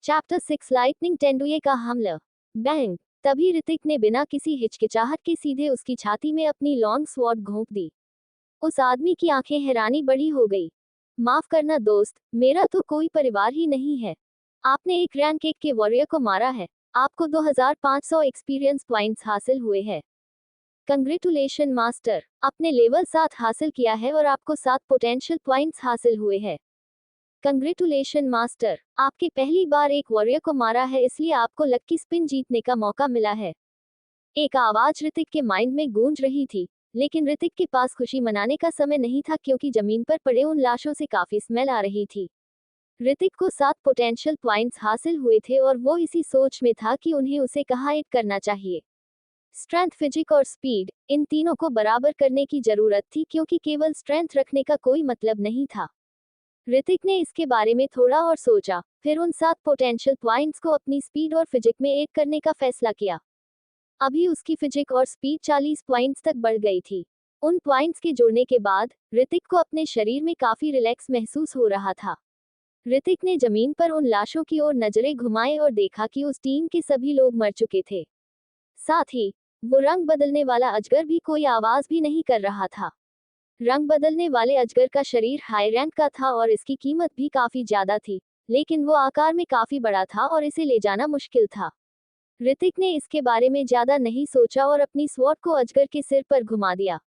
Chapter 6 lightning तेंदुए का हमला। बैंग। तभी ऋतिक ने बिना किसी हिचकिचाहट के सीधे उसकी छाती में अपनी लॉन्ग स्वॉर्ड घोंप दी। उस आदमी की आंखें हैरानी बड़ी हो गई। माफ करना दोस्त, मेरा तो कोई परिवार ही नहीं है। आपने एक रैंक 1 के वॉरियर को मारा है। आपको 2500 एक्सपीरियंस पॉइंट्स हासिल हुए हैं। कंग्रेचुलेशन मास्टर, आपने लेवल 7 हासिल किया है और आपको 7 पोटेंशियल पॉइंट्स हासिल हुए हैं। कंग्रेचुलेशन मास्टर, आपके पहली बार एक वॉरियर को मारा है, इसलिए आपको लक्की स्पिन जीतने का मौका मिला है। एक आवाज ऋतिक के माइंड में गूंज रही थी, लेकिन ऋतिक के पास खुशी मनाने का समय नहीं था क्योंकि जमीन पर पड़े उन लाशों से काफी स्मेल आ रही थी। ऋतिक को 7 पोटेंशियल पॉइंट्स हासिल हुए थे और वो इसी सोच में था कि उन्हें उसे कहाँ एक करना चाहिए। स्ट्रेंथ, फिजिक और स्पीड, इन तीनों को बराबर करने की जरूरत थी क्योंकि केवल स्ट्रेंथ रखने का कोई मतलब नहीं था। ऋतिक ने इसके बारे में थोड़ा और सोचा, फिर उन 7 पोटेंशियल पॉइंट्स को अपनी स्पीड और फिजिक में ऐड करने का फैसला किया। अभी उसकी फिजिक और स्पीड 40 पॉइंट्स तक बढ़ गई थी। उन पॉइंट्स के जुड़ने के बाद ऋतिक को अपने शरीर में काफी रिलैक्स महसूस हो रहा था। ऋतिक ने जमीन पर उन लाशों की ओर नजरें घुमाए और देखा कि उस टीम के सभी लोग मर चुके थे। साथ ही वो रंग बदलने वाला अजगर भी कोई आवाज भी नहीं कर रहा था। रंग बदलने वाले अजगर का शरीर हाई रैंक का था और इसकी कीमत भी काफी ज्यादा थी, लेकिन वो आकार में काफी बड़ा था और इसे ले जाना मुश्किल था। ऋतिक ने इसके बारे में ज्यादा नहीं सोचा और अपनी स्वॉर्ड को अजगर के सिर पर घुमा दिया।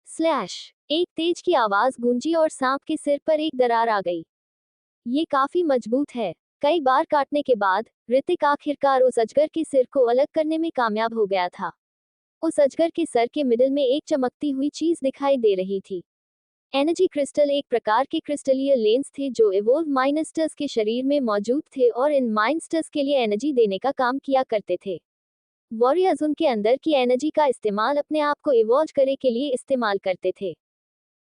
स्लैश! एक तेज की आवाज गूंजी और सांप के सिर पर एक दरार आ गई। ये काफी मजबूत है। कई बार काटने के बाद ऋतिक आखिरकार उस अजगर के सिर को अलग करने में कामयाब हो गया था। उस अजगर के सर के मिडिल में एक चमकती हुई चीज दिखाई दे रही थी। एनर्जी क्रिस्टल एक प्रकार के क्रिस्टलीय लेंस थे जो इवोल्व माइनस्टर्स के शरीर में मौजूद थे और इन माइनस्टर्स के लिए एनर्जी देने का काम किया करते थे। वॉरियर्स उनके अंदर की एनर्जी का इस्तेमाल अपने आप को इवॉल्व करे के लिए इस्तेमाल करते थे।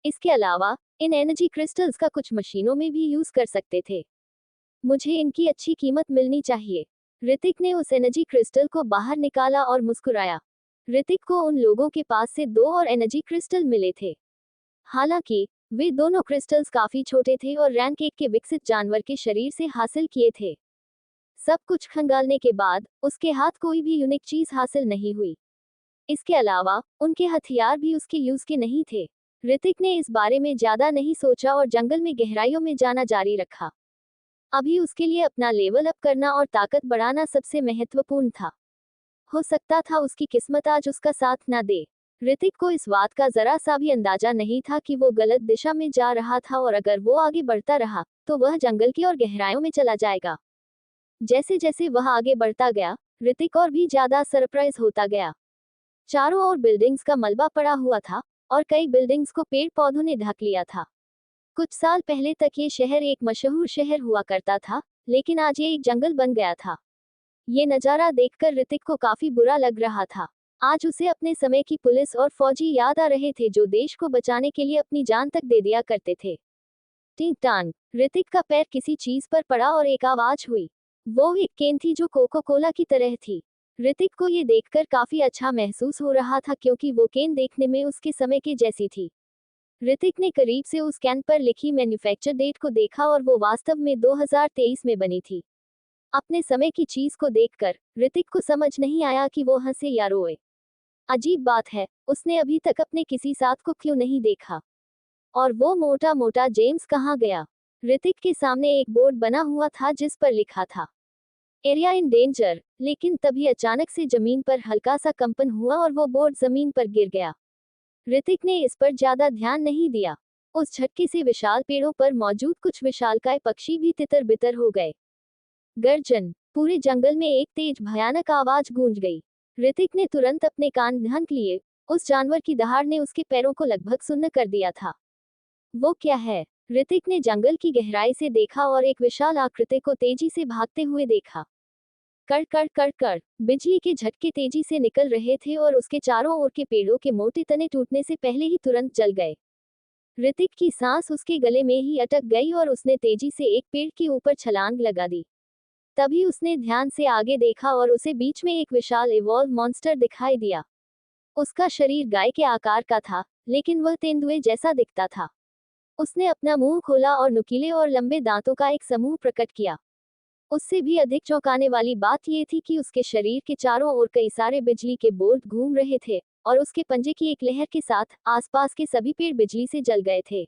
इसके अलावा इन एनर्जी क्रिस्टल्स का कुछ मशीनों में भी यूज कर सकते थे। मुझे इनकी अच्छी कीमत मिलनी चाहिए। ऋतिक ने उस एनर्जी क्रिस्टल को बाहर निकाला और मुस्कुराया। ऋतिक को उन लोगों के पास से 2 और एनर्जी क्रिस्टल मिले थे। हालांकि वे दोनों क्रिस्टल्स काफी छोटे थे और रैंक 1 के विकसित जानवर के शरीर से हासिल किए थे। सब कुछ खंगालने के बाद उसके हाथ कोई भी यूनिक चीज हासिल नहीं हुई। इसके अलावा उनके हथियार भी उसके यूज के नहीं थे। ऋतिक ने इस बारे में ज्यादा नहीं सोचा और जंगल में गहराइयों में जाना जारी रखा। अभी उसके लिए अपना लेवल अप करना और ताकत बढ़ाना सबसे महत्वपूर्ण था। हो सकता था उसकी किस्मत आज उसका साथ न दे। ऋतिक को इस बात का जरा सा भी अंदाजा नहीं था कि वो गलत दिशा में जा रहा था और अगर वो आगे बढ़ता रहा तो वह जंगल की और गहराइयों में चला जाएगा। जैसे जैसे वह आगे बढ़ता गया, ऋतिक और भी ज्यादा सरप्राइज होता गया। चारों ओर बिल्डिंग्स का मलबा पड़ा हुआ था और कई बिल्डिंग्स को पेड़ पौधों ने ढक लिया था। कुछ साल पहले तक ये शहर एक मशहूर शहर हुआ करता था, लेकिन आज ये एक जंगल बन गया था। ये नजारा देखकर ऋतिक को काफी बुरा लग रहा था। आज उसे अपने समय की पुलिस और फौजी याद आ रहे थे जो देश को बचाने के लिए अपनी जान तक दे दिया करते थे। टिंग टांग! ऋतिक का पैर किसी चीज पर पड़ा और एक आवाज हुई। वो एक केन थी जो कोको कोला की तरह थी। ऋतिक को ये देखकर काफी अच्छा महसूस हो रहा था क्योंकि वो केन देखने में उसके समय के जैसी थी। ऋतिक ने करीब से उस कैन पर लिखी मैन्युफैक्चर डेट को देखा और वो वास्तव में 2023 में बनी थी। अपने समय की चीज को देखकर ऋतिक को समझ नहीं आया कि वो हंसे या रोए। अजीब बात है, उसने अभी तक अपने किसी साथ को क्यों नहीं देखा। और वो मोटा मोटा जेम्स कहाँ गया। ऋतिक के सामने एक बोर्ड बना हुआ था जिस पर लिखा था एरिया इन डेंजर, लेकिन तभी अचानक से जमीन पर हल्का सा कंपन हुआ और वो बोर्ड जमीन पर गिर गया। ऋतिक ने इस पर ज्यादा ध्यान नहीं दिया। उस झटके से विशाल पेड़ों पर मौजूद कुछ विशालकाय पक्षी भी तितर बितर हो गए। गर्जन! पूरे जंगल में एक तेज भयानक आवाज गूंज गई। ऋतिक ने तुरंत अपने कान ढंक लिए। उस जानवर की दहाड़ ने उसके पैरों को लगभग सुन्न कर दिया था। वो क्या है? ऋतिक ने जंगल की गहराई से देखा और एक विशाल आकृति को तेजी से भागते हुए देखा। कड़ कड़ कड़ कड़! बिजली के झटके तेजी से निकल रहे थे और उसके चारों ओर के पेड़ों के मोटे तने टूटने से पहले ही तुरंत जल गए। ऋतिक की सांस उसके गले में ही अटक गई और उसने तेजी से एक पेड़ के ऊपर छलांग लगा दी। तभी उसने ध्यान से आगे देखा और उसे बीच में एक विशाल इवॉल्व मॉन्स्टर दिखाई दिया। उसका शरीर गाय के आकार का था, लेकिन वह तेंदुए जैसा दिखता था। उसने अपना मुंह खोला और नुकीले और लंबे दांतों का एक समूह प्रकट किया। उससे भी अधिक चौंकाने वाली बात ये थी कि उसके शरीर के चारों ओर कई सारे बिजली के बोल्ट घूम रहे थे और उसके पंजे की एक लहर के साथ आसपास के सभी पेड़ बिजली से जल गए थे।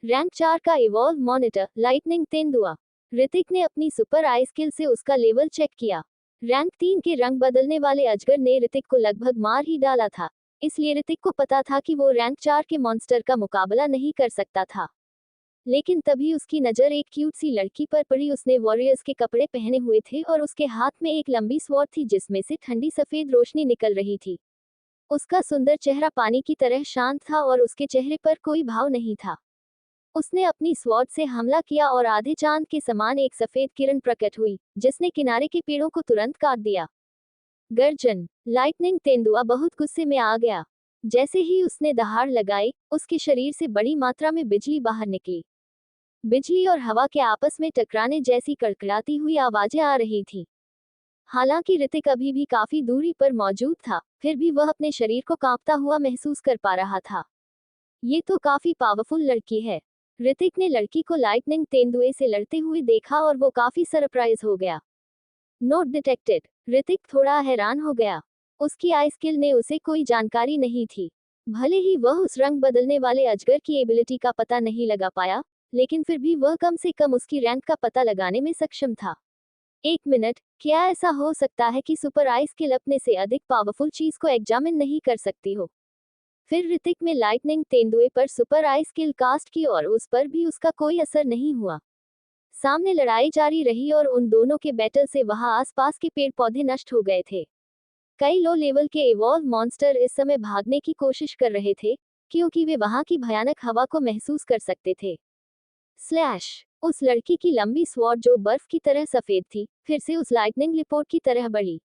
रैंक 4 का इवॉल्व मॉनिटर लाइटनिंग तेंदुआ। ऋतिक ने अपनी सुपर आई स्किल से उसका लेवल चेक किया। रैंक 3 के रंग बदलने वाले अजगर ने ऋतिक को लगभग मार ही डाला था, इसलिए ऋतिक को पता था कि वो रैंक 4 के मॉन्स्टर का मुकाबला नहीं कर सकता था। लेकिन तभी उसकी नज़र एक क्यूट सी लड़की पर पड़ी। उसने वॉरियर्स के कपड़े पहने हुए थे और उसके हाथ में एक लंबी स्वॉर्ड थी जिसमें से ठंडी सफेद रोशनी निकल रही थी। उसका सुंदर चेहरा पानी की तरह शांत था और उसके चेहरे पर कोई भाव नहीं था। उसने अपनी स्वॉर्ड से हमला किया और आधे चांद के समान एक सफेद किरण प्रकट हुई, जिसने किनारे के पेड़ों को तुरंत काट दिया। गर्जन। लाइटनिंग तेंदुआ बहुत गुस्से में आ गया। जैसे ही उसने दहाड़ लगाई, उसके शरीर से बड़ी मात्रा में बिजली बाहर निकली। बिजली और हवा के आपस में टकराने जैसी कड़कड़ाती हुई आवाजें आ रही थीं। हालांकि ऋतिक अभी भी काफी दूरी पर मौजूद था, फिर भी वह अपने शरीर को कांपता हुआ महसूस कर पा रहा था। ये तो काफी पावरफुल लड़की है। ऋतिक ने लड़की को लाइटनिंग तेंदुए से लड़ते हुए देखा और वो काफी सरप्राइज हो गया। Note detected. ऋतिक थोड़ा हैरान हो गया। उसकी आई स्किल ने उसे कोई जानकारी नहीं थी। भले ही वह उस रंग बदलने वाले अजगर की एबिलिटी का पता नहीं लगा पाया, लेकिन फिर भी वह कम से कम उसकी रैंक का पता लगाने में सक्षम था। एक मिनट, क्या ऐसा हो सकता है कि सुपर आई स्किल अपने से अधिक पावरफुल चीज को एग्जामिन नहीं कर सकती हो? फिर ऋतिक में लाइटनिंग तेंदुए पर सुपर आई स्किल कास्ट की और उस पर भी उसका कोई असर नहीं हुआ। सामने लड़ाई जारी रही और उन दोनों के बैटल से वहां आसपास के पेड़ पौधे नष्ट हो गए थे। कई लो लेवल के इवॉल्व मॉन्स्टर इस समय भागने की कोशिश कर रहे थे, क्योंकि वे वहां की भयानक हवा को महसूस कर सकते थे। स्लैश। उस लड़की की लंबी स्वॉर्ड जो बर्फ की तरह सफेद थी, फिर से उस लाइटनिंग लिपोर्ट की तरह बढ़ी।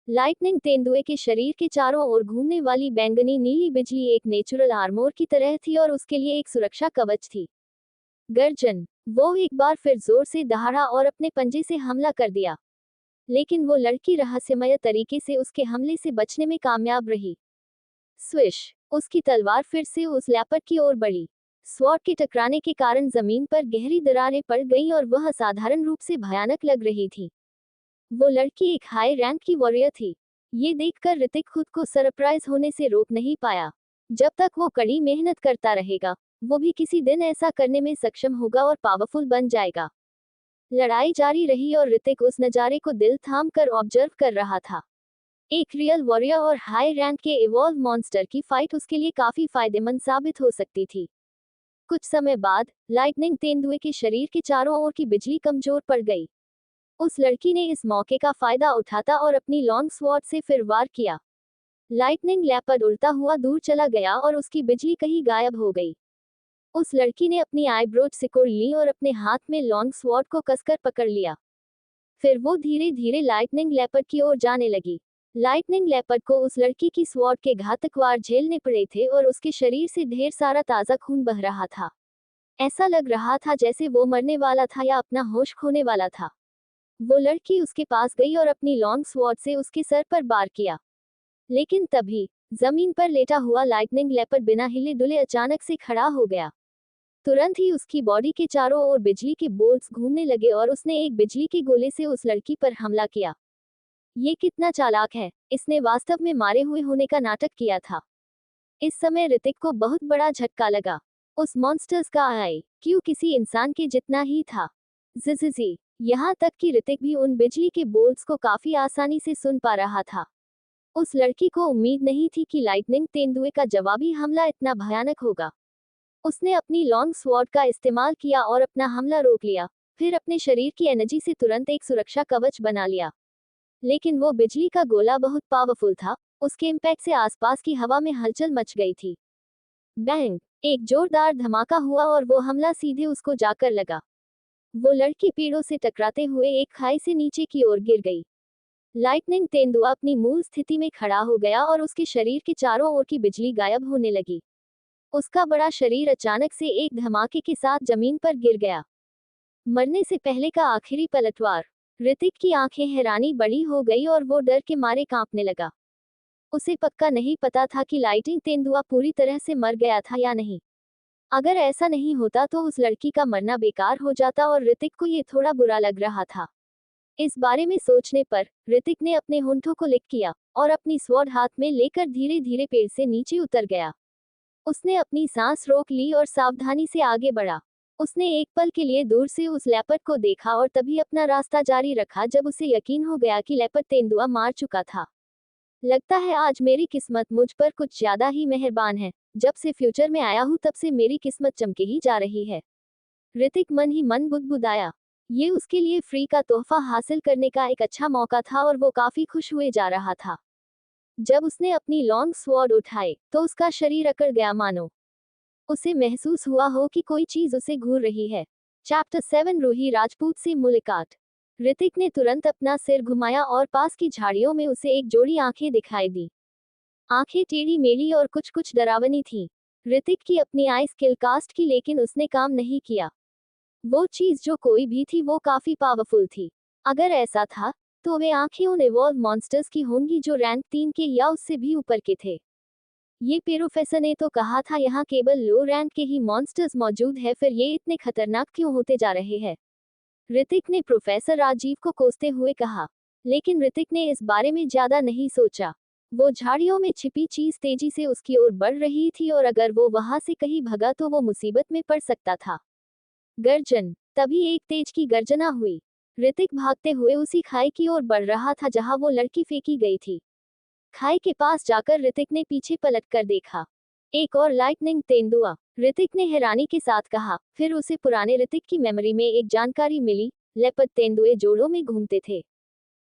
लाइटनिंग तेंदुए के शरीर के चारों ओर घूमने वाली बैंगनी नीली बिजली एक नेचुरल आर्मोर की तरह थी और उसके लिए एक सुरक्षा कवच थी। गर्जन। वो एक बार फिर जोर से दहाड़ा और अपने पंजे से हमला कर दिया, लेकिन वो लड़की रहस्यमय तरीके से उसके हमले से बचने में कामयाब रही। स्विश। उसकी तलवार फिर से उस लैपर्ड की ओर बढ़ी। स्वॉर्ड के टकराने के कारण जमीन पर गहरी दरारें पड़ गईं और वह असाधारण रूप से भयानक लग रही थी। वो लड़की एक हाई रैंक की वॉरियर थी। ये देखकर ऋतिक खुद को सरप्राइज होने से रोक नहीं पाया। जब तक वो कड़ी मेहनत करता रहेगा, वो भी किसी दिन ऐसा करने में सक्षम होगा और पावरफुल बन जाएगा। लड़ाई जारी रही और ऋतिक उस नज़ारे को दिल थाम कर ऑब्जर्व कर रहा था। एक रियल वॉरियर और हाई रैंक के इवॉल्व मॉन्स्टर की फाइट उसके लिए काफी फायदेमंद साबित हो सकती थी। कुछ समय बाद लाइटनिंग तेंदुए के शरीर के चारों ओर की बिजली कमजोर पड़ गई। उस लड़की ने इस मौके का फायदा उठाता और अपनी लॉन्ग स्वॉर्ड से फिर वार किया। लाइटनिंग लेपर्ड उड़ता हुआ दूर चला गया और उसकी बिजली कहीं गायब हो गई। उस लड़की ने अपनी आईब्रोज सिकोड़ ली और अपने हाथ में लॉन्ग स्वॉर्ड को कसकर पकड़ लिया। फिर वो धीरे धीरे लाइटनिंग लेपर्ड की ओर जाने लगी। लाइटनिंग लेपर्ड को उस लड़की की स्वॉर्ड के घातक वार झेलने पड़े थे और उसके शरीर से ढेर सारा ताज़ा खून बह रहा था। ऐसा लग रहा था जैसे वो मरने वाला था या अपना होश खोने वाला था। वो लड़की उसके पास गई और अपनी लॉन्ग स्वॉर्ड से उसके सर पर वार किया। लेकिन तभी जमीन पर लेटा हुआ लाइटनिंग लेपर्ड बिना हिले डुले अचानक से खड़ा हो गया। तुरंत ही उसकी बॉडी के चारों ओर बिजली के बोल्ट्स घूमने लगे और उसने एक बिजली के गोले से उस लड़की पर हमला किया। ये कितना चालाक है, इसने वास्तव में मारे हुए होने का नाटक किया था। इस समय ऋतिक को बहुत बड़ा झटका लगा। उस मॉन्स्टर्स का IQ किसी इंसान के जितना ही था। जिजिजी। यहाँ तक कि ऋतिक भी उन बिजली के बोल्ट्स को काफी आसानी से सुन पा रहा था। उस लड़की को उम्मीद नहीं थी कि लाइटनिंग तेंदुए का जवाबी हमला इतना भयानक होगा। उसने अपनी लॉन्ग स्वॉर्ड का इस्तेमाल किया और अपना हमला रोक लिया, फिर अपने शरीर की एनर्जी से तुरंत एक सुरक्षा कवच बना लिया। लेकिन वो बिजली का गोला बहुत पावरफुल था, उसके इम्पैक्ट से आसपास की हवा में हलचल मच गई थी। बैंग। एक जोरदार धमाका हुआ और वो हमला सीधे उसको जाकर लगा। वो लड़की पेड़ों से टकराते हुए एक खाई से नीचे की ओर गिर गई। लाइटनिंग तेंदुआ अपनी मूल स्थिति में खड़ा हो गया और उसके शरीर के चारों ओर की बिजली गायब होने लगी। उसका बड़ा शरीर अचानक से एक धमाके के साथ जमीन पर गिर गया। मरने से पहले का आखिरी पलटवार। ऋतिक की आंखें हैरानी बड़ी हो गई और वो डर के मारे कांपने लगा। उसे पक्का नहीं पता था कि लाइटनिंग तेंदुआ पूरी तरह से मर गया था या नहीं। अगर ऐसा नहीं होता तो उस लड़की का मरना बेकार हो जाता और ऋतिक को ये थोड़ा बुरा लग रहा था। इस बारे में सोचने पर ऋतिक ने अपने होंठों को लिक किया और अपनी स्वॉर्ड हाथ में लेकर धीरे धीरे पेड़ से नीचे उतर गया। उसने अपनी सांस रोक ली और सावधानी से आगे बढ़ा। उसने एक पल के लिए दूर से उस लेपर्ड को देखा और तभी अपना रास्ता जारी रखा जब उसे यकीन हो गया कि लेपर्ड तेंदुआ मार चुका था। लगता है आज मेरी किस्मत मुझ पर कुछ ज्यादा ही मेहरबान है। जब से फ्यूचर में आया हूँ तब से मेरी किस्मत चमके ही जा रही है। ऋतिक मन ही मन बुदबुदाया। ये उसके लिए फ्री का तोहफा हासिल करने का एक अच्छा मौका था और वो काफी खुश हुए जा रहा था। जब उसने अपनी लॉन्ग स्वॉर्ड उठाए तो उसका शरीर अकड़ गया, मानो उसे महसूस हुआ हो कि कोई चीज उसे घूर रही है। चैप्टर 7 रूही राजपूत से मुलाकात। ऋतिक ने तुरंत अपना सिर घुमाया और पास की झाड़ियों में उसे एक जोड़ी आंखें दिखाई दी। आंखें टेढ़ी मेढ़ी और कुछ कुछ डरावनी थीं। ऋतिक की अपनी आई स्किल कास्ट की, लेकिन उसने काम नहीं किया। वो चीज जो कोई भी थी वो काफी पावरफुल थी। अगर ऐसा था तो वे आंखें उन इवॉल्व मॉन्स्टर्स की होंगी जो रैंक 3 के या उससे भी ऊपर के थे। ये प्रोफेसर ने तो कहा था यहाँ केवल लो रैंक के ही मॉन्स्टर्स मौजूद है, फिर ये इतने खतरनाक क्यों होते जा रहे हैं? ऋतिक ने प्रोफेसर राजीव को कोसते हुए कहा। लेकिन ऋतिक ने इस बारे में ज्यादा नहीं सोचा। वो झाड़ियों में छिपी चीज तेजी से उसकी ओर बढ़ रही थी और अगर वो वहां से कहीं भगा तो वो मुसीबत में पड़ सकता था। गर्जन। तभी एक तेज की गर्जना हुई। ऋतिक भागते हुए उसी खाई की ओर बढ़ रहा था जहां वो लड़की फेंकी गई थी। खाई के पास जाकर ऋतिक ने पीछे पलट कर देखा। एक और लाइटनिंग तेंदुआ, ऋतिक ने हैरानी के साथ कहा। फिर उसे पुराने ऋतिक की मेमोरी में एक जानकारी मिली। लेपर्ड तेंदुए जोड़ों में घूमते थे।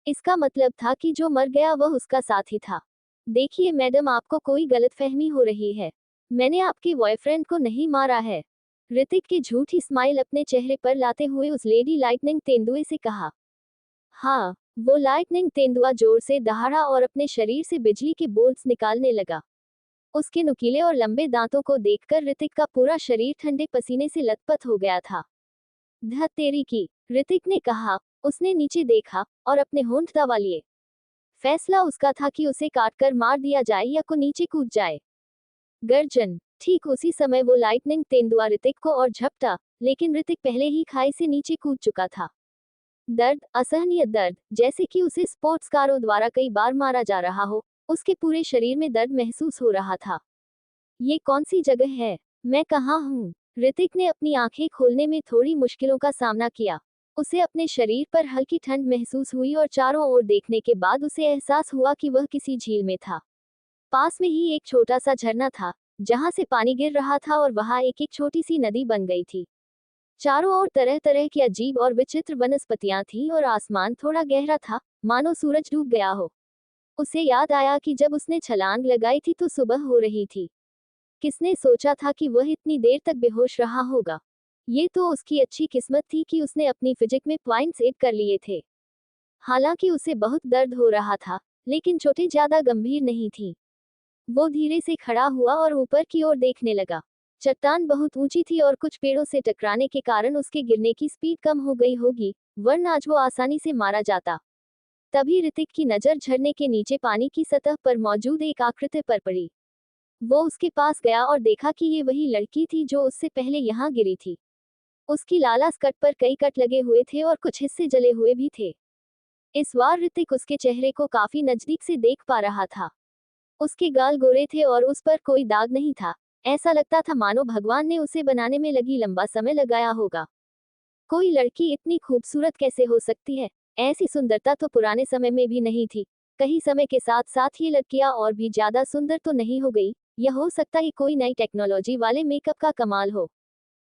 इसका मतलब था कि जो मर गया वह उसका साथी था। देखिए मैडम, आपको कोई गलतफहमी हो रही है। मैंने आपके बॉयफ्रेंड को नहीं मारा है। ऋतिक की झूठी स्माइल अपने चेहरे पर लाते हुए उस लेडी लाइटनिंग तेंदुए से कहा। हाँ, वो लाइटनिंग तेंदुआ जोर से दहाड़ा और अपने शरीर से बिजली के बोल्ट्स निकालने लगा। उसके नुकीले और लंबे दांतों को देखकर ऋतिक का पूरा शरीर ठंडे पसीने से लथपथ हो गया था। धत तेरी की, ऋतिक ने कहा। उसने नीचे देखा और अपने होंठ दबा लिए। फैसला उसका था कि उसे काटकर मार दिया जाए या को नीचे कूद जाए। गर्जन। ठीक उसी समय वो लाइटनिंग तेंदुआ ऋतिक को और झपटा, लेकिन ऋतिक पहले ही खाई से नीचे कूद चुका था। दर्द, असहनीय दर्द, जैसे कि उसे स्पोर्ट्स कारों द्वारा कई बार मारा जा रहा हो। उसके पूरे शरीर में दर्द महसूस हो रहा था। ये कौन सी जगह है? मैं कहाँ हूँ? ऋतिक ने अपनी आंखें खोलने में थोड़ी मुश्किलों का सामना किया। उसे अपने शरीर पर हल्की ठंड महसूस हुई और चारों ओर देखने के बाद उसे एहसास हुआ कि वह किसी झील में था। पास में ही एक छोटा सा झरना था जहां से पानी गिर रहा था और वहां एक एक छोटी सी नदी बन गई थी। चारों ओर तरह तरह की अजीब और विचित्र वनस्पतियां थीं और आसमान थोड़ा गहरा था, मानो सूरज डूब गया हो। उसे याद आया कि जब उसने छलांग लगाई थी तो सुबह हो रही थी। किसने सोचा था कि वह इतनी देर तक बेहोश रहा होगा? ये तो उसकी अच्छी किस्मत थी कि उसने अपनी फिजिक में पॉइंट्स ऐड कर लिए थे। हालांकि उसे बहुत दर्द हो रहा था, लेकिन चोटें ज्यादा गंभीर नहीं थी। वो धीरे से खड़ा हुआ और ऊपर की ओर देखने लगा। चट्टान बहुत ऊंची थी और कुछ पेड़ों से टकराने के कारण उसके गिरने की स्पीड कम हो गई होगी, वरना आज वो आसानी से मारा जाता। तभी ऋतिक की नजर झरने के नीचे पानी की सतह पर मौजूद एक आकृति पर पड़ी। वो उसके पास गया और देखा कि ये वही लड़की थी जो उससे पहले यहाँ गिरी थी। उसकी लाला स्कर्ट पर कई कट लगे हुए थे और कुछ हिस्से जले हुए भी थे। इस बार ऋतिक उसके चेहरे को काफी नजदीक से देख पा रहा था। उसके गाल गोरे थे और उस पर कोई दाग नहीं था। ऐसा लगता था मानो भगवान ने उसे बनाने में लगी लंबा समय लगाया होगा। कोई लड़की इतनी खूबसूरत कैसे हो सकती है? ऐसी सुंदरता तो पुराने समय में भी नहीं थी। कहीं समय के साथ साथ ये लड़कियां और भी ज्यादा सुंदर तो नहीं हो गई? यह हो सकता है कोई नई टेक्नोलॉजी वाले मेकअप का कमाल हो।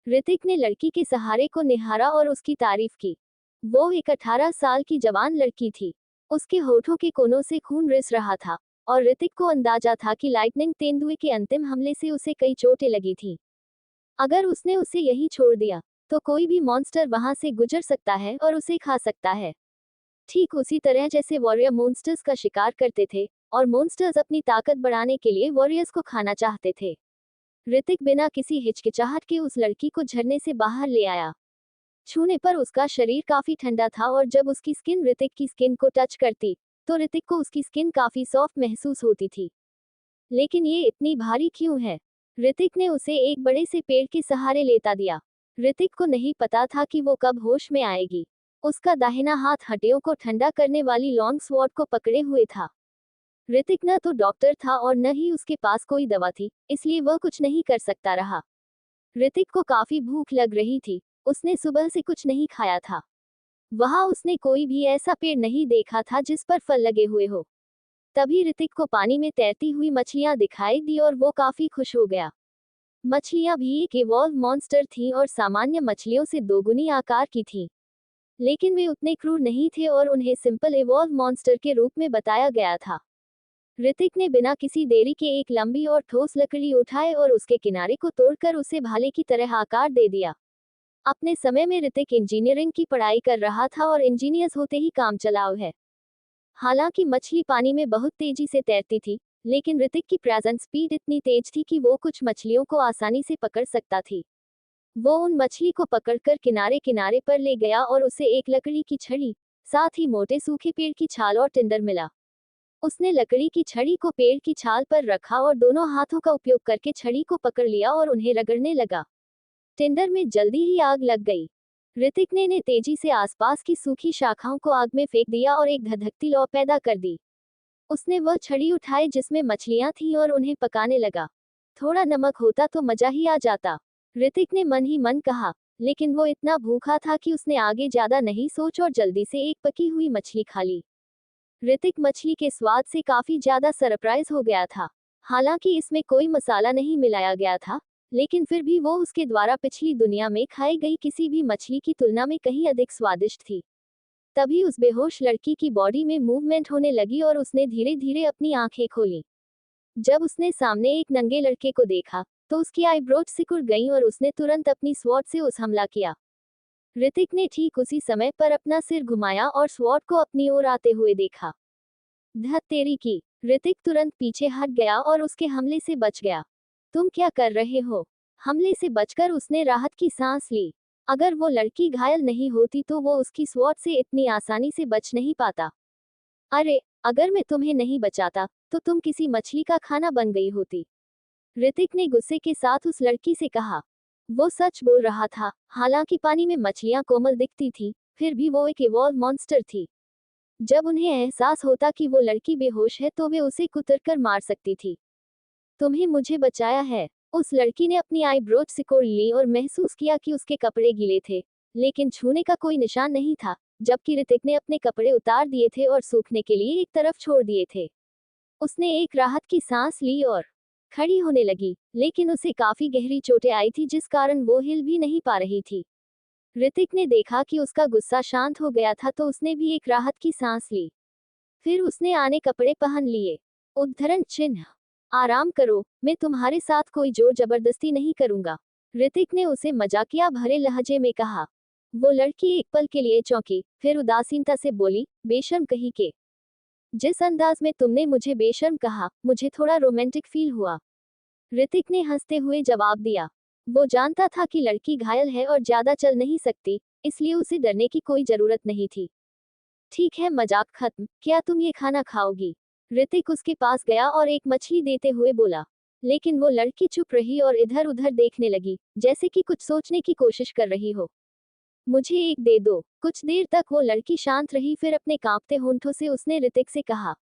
ऋतिक ने लड़की के सहारे को निहारा और उसकी तारीफ की। वो एक 18 साल की जवान लड़की थी। उसके होठों के कोनों से खून रिस रहा था और ऋतिक को अंदाजा था कि लाइटनिंग तेंदुए के अंतिम हमले से उसे कई चोटें लगी थीं। अगर उसने उसे यहीं छोड़ दिया तो कोई भी मॉन्स्टर वहां से गुजर सकता है और उसे खा सकता है। ठीक उसी तरह जैसे वॉरियर मॉन्स्टर्स का शिकार करते थे और मॉन्स्टर्स अपनी ताकत बढ़ाने के लिए वॉरियर्स को खाना चाहते थे। ऋतिक बिना किसी हिचकिचाहट के उस लड़की को झरने से बाहर ले आया। छूने पर उसका शरीर काफी ठंडा था और जब उसकी स्किन ऋतिक की स्किन को टच करती तो ऋतिक को उसकी स्किन काफी सॉफ्ट महसूस होती थी। लेकिन ये इतनी भारी क्यों है? ऋतिक ने उसे एक बड़े से पेड़ के सहारे लेता दिया। ऋतिक को नहीं पता था कि वो कब होश में आएगी। उसका दाहिना हाथ हड्डियों को ठंडा करने वाली लॉन्ग स्वॉर्ड को पकड़े हुए था। ऋतिक न तो डॉक्टर था और न ही उसके पास कोई दवा थी, इसलिए वह कुछ नहीं कर सकता रहा। ऋतिक को काफी भूख लग रही थी। उसने सुबह से कुछ नहीं खाया था। वहां उसने कोई भी ऐसा पेड़ नहीं देखा था जिस पर फल लगे हुए हो। तभी ऋतिक को पानी में तैरती हुई मछलियां दिखाई दी और वो काफी खुश हो गया। मछलियां भी एक इवॉल्व मॉन्स्टर थीं और सामान्य मछलियों से दोगुनी आकार की थीं। लेकिन वे उतने क्रूर नहीं थे और उन्हें सिंपल इवॉल्व मॉन्स्टर के रूप में बताया गया था। ऋतिक ने बिना किसी देरी के एक लंबी और ठोस लकड़ी उठाए और उसके किनारे को तोड़कर उसे भाले की तरह आकार दे दिया। अपने समय में ऋतिक इंजीनियरिंग की पढ़ाई कर रहा था और इंजीनियर्स होते ही काम चलाऊ है। हालांकि मछली पानी में बहुत तेजी से तैरती थी, लेकिन ऋतिक की प्रेजेंट स्पीड इतनी तेज थी कि वो कुछ मछलियों को आसानी से पकड़ सकता थी। वो उन मछली को पकड़कर किनारे किनारे पर ले गया और उसे एक लकड़ी की छड़ी, साथ ही मोटे सूखे पेड़ की छाल और टिंडर मिला। उसने लकड़ी की छड़ी को पेड़ की छाल पर रखा और दोनों हाथों का उपयोग करके छड़ी को पकड़ लिया और उन्हें रगड़ने लगा। टिंडर में जल्दी ही आग लग गई। ऋतिक ने तेजी से आसपास की सूखी शाखाओं को आग में फेंक दिया और एक धधकती लौ पैदा कर दी। उसने वह छड़ी उठाई जिसमें मछलियां थीं और उन्हें पकाने लगा। थोड़ा नमक होता तो मजा ही आ जाता, ऋतिक ने मन ही मन कहा। लेकिन वो इतना भूखा था कि उसने आगे ज्यादा नहीं सोच और जल्दी से एक पकी हुई मछली खा ली। ऋतिक मछली के स्वाद से काफी ज्यादा सरप्राइज हो गया था। हालांकि इसमें कोई मसाला नहीं मिलाया गया था, लेकिन फिर भी वो उसके द्वारा पिछली दुनिया में खाई गई किसी भी मछली की तुलना में कहीं अधिक स्वादिष्ट थी। तभी उस बेहोश लड़की की बॉडी में मूवमेंट होने लगी और उसने धीरे धीरे अपनी आंखें खोली। जब उसने सामने एक नंगे लड़के को देखा, तो उसकी आईब्रोज सिकुड़ गईं और उसने तुरंत अपनी स्वॉर्ड से उस हमला किया। ऋतिक ने ठीक उसी समय पर अपना सिर घुमाया और स्वॉर्ड को अपनी ओर आते हुए देखा। धत तेरी की! ऋतिक तुरंत पीछे हट गया और उसके हमले से बच गया। तुम क्या कर रहे हो? हमले से बचकर उसने राहत की सांस ली। अगर वो लड़की घायल नहीं होती तो वो उसकी स्वॉर्ड से इतनी आसानी से बच नहीं पाता। अरे, अगर मैं तुम्हें नहीं बचाता, तो तुम किसी मछली का खाना बन गई होती। ऋतिक ने गुस्से के साथ उस लड़की से कहा। वो सच बोल रहा था। हालांकि पानी में मछलियां कोमल दिखती थी, फिर भी वो एक इवॉल्व मॉन्स्टर थी। जब उन्हें एहसास होता कि वो लड़की बेहोश है तो वे उसे कुतरकर मार सकती थी। तुम्हें मुझे बचाया है। उस लड़की ने अपनी आईब्रोज सिकोड़ ली और महसूस किया कि उसके कपड़े गीले थे, लेकिन छूने का कोई निशान नहीं था, जबकि ऋतिक ने अपने कपड़े उतार दिए थे और सूखने के लिए एक तरफ छोड़ दिए थे। उसने एक राहत की सांस ली और खड़ी होने लगी, लेकिन उसे काफी गहरी चोटें आई थी जिस कारण वो हिल भी नहीं पा रही थी। ऋतिक ने देखा कि उसका गुस्सा शांत हो गया था तो उसने भी एक राहत की सांस ली। फिर उसने आने कपड़े पहन लिए। उद्धरण चिन्ह। आराम करो, मैं तुम्हारे साथ कोई जोर जबरदस्ती नहीं करूंगा, ऋतिक ने उसे मजाकिया भरे लहजे में कहा। वो लड़की एक पल के लिए चौंकी, फिर उदासीनता से बोली, बेशर्म कहीं के। जिस अंदाज में तुमने मुझे बेशर्म कहा, मुझे थोड़ा रोमांटिक फील हुआ, ऋतिक ने हंसते हुए जवाब दिया। वो जानता था कि लड़की घायल है और ज्यादा चल नहीं सकती, इसलिए उसे डरने की कोई जरूरत नहीं थी। ठीक है, मजाक खत्म, क्या तुम ये खाना खाओगी? ऋतिक उसके पास गया और एक मछली देते हुए बोला। लेकिन वो लड़की चुप रही और इधर उधर देखने लगी, जैसे कि कुछ सोचने की कोशिश कर रही हो। मुझे एक दे दो। कुछ देर तक वो लड़की शांत रही, फिर अपने कांपते होंठों से उसने ऋतिक से कहा।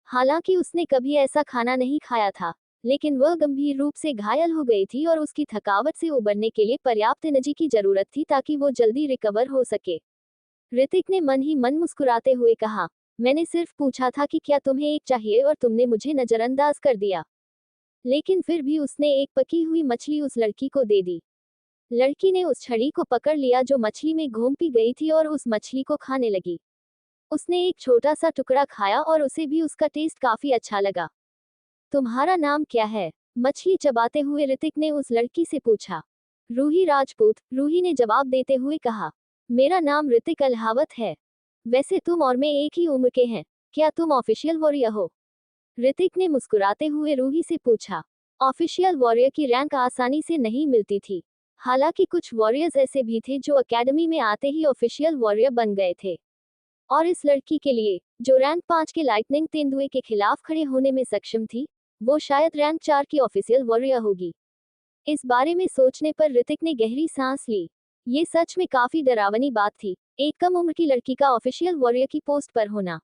हालांकि उसने कभी ऐसा खाना नहीं खाया था, लेकिन वह गंभीर रूप से घायल हो गई थी और उसकी थकावट से उबरने के लिए पर्याप्त एनर्जी की जरूरत थी ताकि वो जल्दी रिकवर हो सके। ऋतिक ने मन ही मन मुस्कुराते हुए कहा, मैंने सिर्फ पूछा था कि क्या तुम्हें एक चाहिए और तुमने मुझे नजरअंदाज कर दिया। लेकिन फिर भी उसने एक पकी हुई मछली उस लड़की को दे दी। लड़की ने उस छड़ी को पकड़ लिया जो मछली में घूमती गई थी और उस मछली को खाने लगी। उसने एक छोटा सा टुकड़ा खाया और उसे भी उसका टेस्ट काफी अच्छा लगा। तुम्हारा नाम क्या है? मछली चबाते हुए ऋतिक ने उस लड़की से पूछा। रूही राजपूत, रूही ने जवाब देते हुए कहा। मेरा नाम ऋतिक अल्हावत है। वैसे तुम और मैं एक ही उम्र के हैं, क्या तुम ऑफिशियल वॉरियर हो? ऋतिक ने मुस्कुराते हुए रूही से पूछा। ऑफिशियल वॉरियर की रैंक आसानी से नहीं मिलती थी। हालांकि कुछ वॉरियर्स ऐसे भी थे जो एकेडमी में आते ही ऑफिशियल वॉरियर बन गए थे। और इस लड़की के लिए, जो रैंक 5 के लाइटनिंग तेंदुए के खिलाफ खड़े होने में सक्षम थी, वो शायद रैंक 4 की ऑफिशियल वॉरियर होगी। इस बारे में सोचने पर ऋतिक ने गहरी सांस ली। ये सच में काफी डरावनी बात थी, एक कम उम्र की लड़की का ऑफिशियल वॉरियर की पोस्ट पर होना।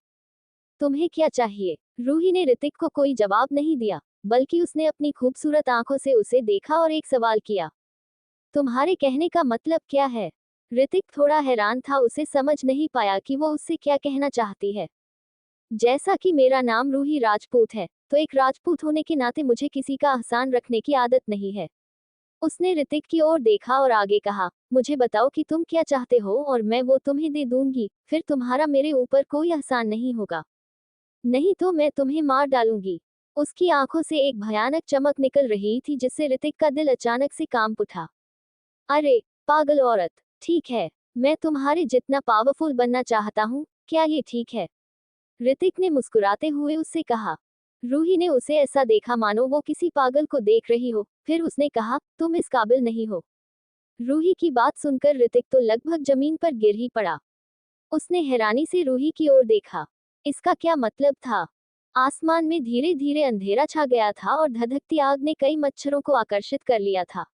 तुम्हें क्या चाहिए? रूही ने ऋतिक को कोई जवाब नहीं दिया, बल्कि उसने अपनी खूबसूरत आंखों से उसे देखा और एक सवाल किया। तुम्हारे कहने का मतलब क्या है? ऋतिक थोड़ा हैरान था, उसे समझ नहीं पाया कि वो उससे क्या कहना चाहती है। जैसा कि मेरा नाम रूही राजपूत है, तो एक राजपूत होने के नाते मुझे किसी का एहसान रखने की आदत नहीं है। उसने ऋतिक की ओर देखा और आगे कहा, मुझे बताओ कि तुम क्या चाहते हो और मैं वो तुम्हें दे दूंगी, फिर तुम्हारा मेरे ऊपर कोई एहसान नहीं होगा। नहीं तो मैं तुम्हें मार डालूंगी। उसकी आंखों से एक भयानक चमक निकल रही थी जिससे ऋतिक का दिल अचानक से कांप उठा। अरे पागल औरत, ठीक है, मैं तुम्हारे जितना पावरफुल बनना चाहता हूँ, क्या ये ठीक है? ऋतिक ने मुस्कुराते हुए उससे कहा। रूही ने उसे ऐसा देखा मानो वो किसी पागल को देख रही हो, फिर उसने कहा, तुम इस काबिल नहीं हो। रूही की बात सुनकर ऋतिक तो लगभग जमीन पर गिर ही पड़ा। उसने हैरानी से रूही की ओर देखा। इसका क्या मतलब था? आसमान में धीरे धीरे अंधेरा छा गया था और धधकती आग ने कई मच्छरों को आकर्षित कर लिया था।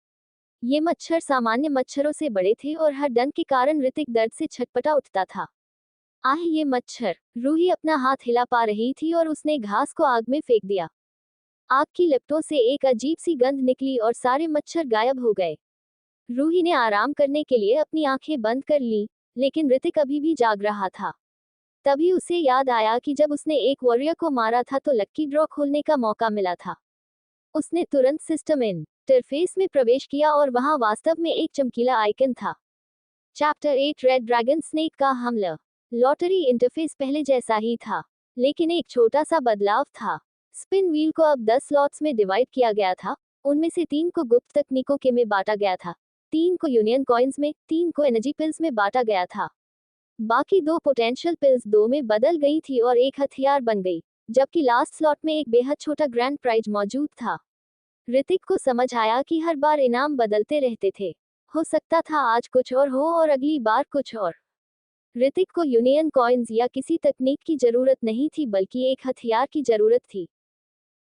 ये मच्छर सामान्य मच्छरों से बड़े थे और हर डंक के कारण ऋतिक दर्द से छटपटा उठता था। आह ये मच्छर! रूही अपना हाथ हिला पा रही थी और उसने घास को आग में फेंक दिया। आग की लपटों से एक अजीब सी गंध निकली और सारे मच्छर गायब हो गए। रूही ने आराम करने के लिए अपनी आंखें बंद कर ली, लेकिन ऋतिक अभी भी जाग रहा था। तभी उसे याद आया कि जब उसने एक वॉरियर को मारा था तो लक्की ड्रॉ खोलने का मौका मिला था। उसने तुरंत सिस्टम इंटरफेस में प्रवेश किया और वहां वास्तव में एक चमकीला आइकन था। चैप्टर 8 रेड ड्रैगन स्नेक का हमला। लॉटरी इंटरफेस पहले जैसा ही था, लेकिन एक छोटा सा बदलाव था। स्पिन व्हील को अब 10 स्लॉट्स में डिवाइड किया गया था। उनमें से 3 को गुप्त तकनीकों के में बांटा गया था, 3 को यूनियन कॉइन्स में, 3 को एनर्जी पिल्स में बांटा गया था। बाकी 2 पोटेंशियल पिल्स 2 में बदल गई थी और एक हथियार बन गई, जबकि लास्ट स्लॉट में एक बेहद छोटा ग्रैंड प्राइज मौजूद था। ऋतिक को समझ आया कि हर बार इनाम बदलते रहते थे। हो सकता था आज कुछ और हो और अगली बार कुछ और। ऋतिक को यूनियन कॉइन्स या किसी तकनीक की जरूरत नहीं थी, बल्कि एक हथियार की जरूरत थी।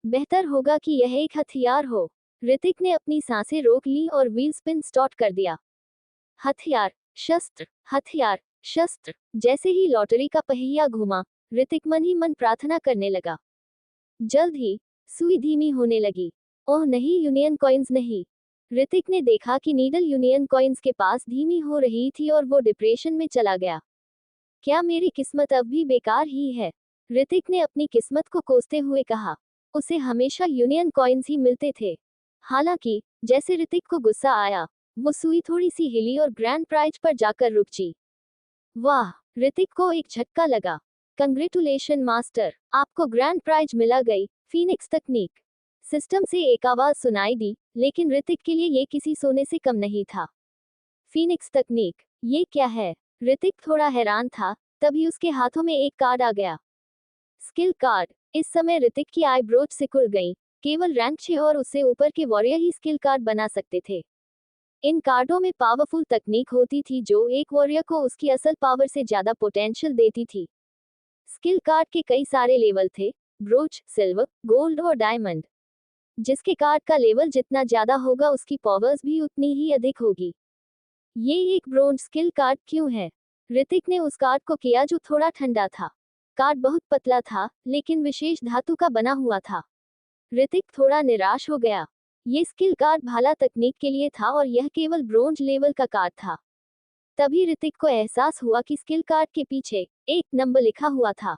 बेहतर होगा कि यह एक हथियार हो। ऋतिक ने अपनी सांसें रोक ली और व्हील स्पिन स्टार्ट कर दिया। हथियार, शस्त्र, हथियार, शस्त्र। जैसे ही लॉटरी का पहिया घूमा, ऋतिक मन ही मन प्रार्थना करने लगा। जल्द ही सुई धीमी होने लगी। ओह नहीं, यूनियन कॉइन्स नहीं। ऋतिक ने देखा कि नीडल यूनियन कॉइन्स के पास धीमी हो रही थी और वो डिप्रेशन में चला गया। क्या मेरी किस्मत अब भी बेकार ही है? ऋतिक ने अपनी किस्मत को कोसते हुए कहा। उसे हमेशा यूनियन कॉइन्स ही मिलते थे। हालांकि जैसे ऋतिक को गुस्सा आया, वो सुई थोड़ी सी हिली और ग्रैंड प्राइज पर जाकर रुक गई। वाह! ऋतिक को एक झटका लगा। कंग्रेचुलेशन मास्टर, आपको ग्रैंड प्राइज मिला गई, फीनिक्स तकनीक। सिस्टम से एक आवाज सुनाई दी, लेकिन ऋतिक के लिए ये किसी सोने से कम नहीं था। फीनिक्स तकनीक, ये क्या है? ऋतिक थोड़ा हैरान था, तभी उसके हाथों में एक कार्ड आ गया। Skill card. इस समय ऋतिक की आईब्रोज सिकुड़ गईं। केवल रैंक 6 और उससे ऊपर के वॉरियर ही स्किल कार्ड बना सकते थे। इन कार्डों में पावरफुल तकनीक होती थी जो एक वॉरियर को उसकी असल पावर से ज्यादा पोटेंशियल देती थी। स्किल कार्ड के कई सारे लेवल थे, ब्रोंज, सिल्वर, गोल्ड और डायमंड। जिसके कार्ड का लेवल जितना ज्यादा होगा उसकी पावर्स भी उतनी ही अधिक होगी। ये एक ब्रोंज स्किल कार्ड क्यों है? ऋतिक ने उस कार्ड को किया जो थोड़ा ठंडा था। कार्ड बहुत पतला था, लेकिन विशेष धातु का बना हुआ था। ऋतिक थोड़ा निराश हो गया। ये स्किल कार्ड भाला तकनीक के लिए था और यह केवल ब्रोंज लेवल का कार्ड था। तभी ऋतिक को एहसास हुआ कि स्किल कार्ड के पीछे एक नंबर लिखा हुआ था।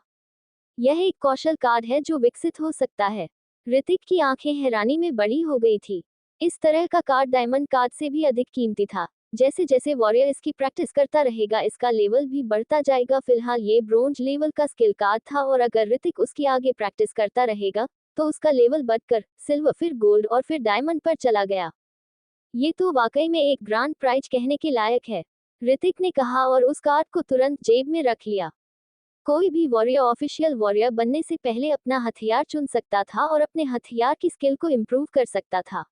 यह एक कौशल कार्ड है जो विकसित हो सकता है। ऋतिक की आंखें हैरानी में बड़ी हो गई थी। इस तरह का कार्ड डायमंड कार्ड से भी अधिक कीमती था। जैसे जैसे वॉरियर इसकी प्रैक्टिस करता रहेगा, इसका लेवल भी बढ़ता जाएगा। फिलहाल ये ब्रोंज लेवल का स्किल कार्ड था और अगर ऋतिक उसकी आगे प्रैक्टिस करता रहेगा, तो उसका लेवल बढ़कर सिल्वर, फिर गोल्ड और फिर डायमंड पर चला गया। ये तो वाकई में एक ग्रांड प्राइज कहने के लायक है, ऋतिक ने कहा और उस कार्ड को तुरंत जेब में रख लिया। कोई भी वॉरियर ऑफिशियल वॉरियर बनने से पहले अपना हथियार चुन सकता था और अपने हथियार की स्किल को इम्प्रूव कर सकता था।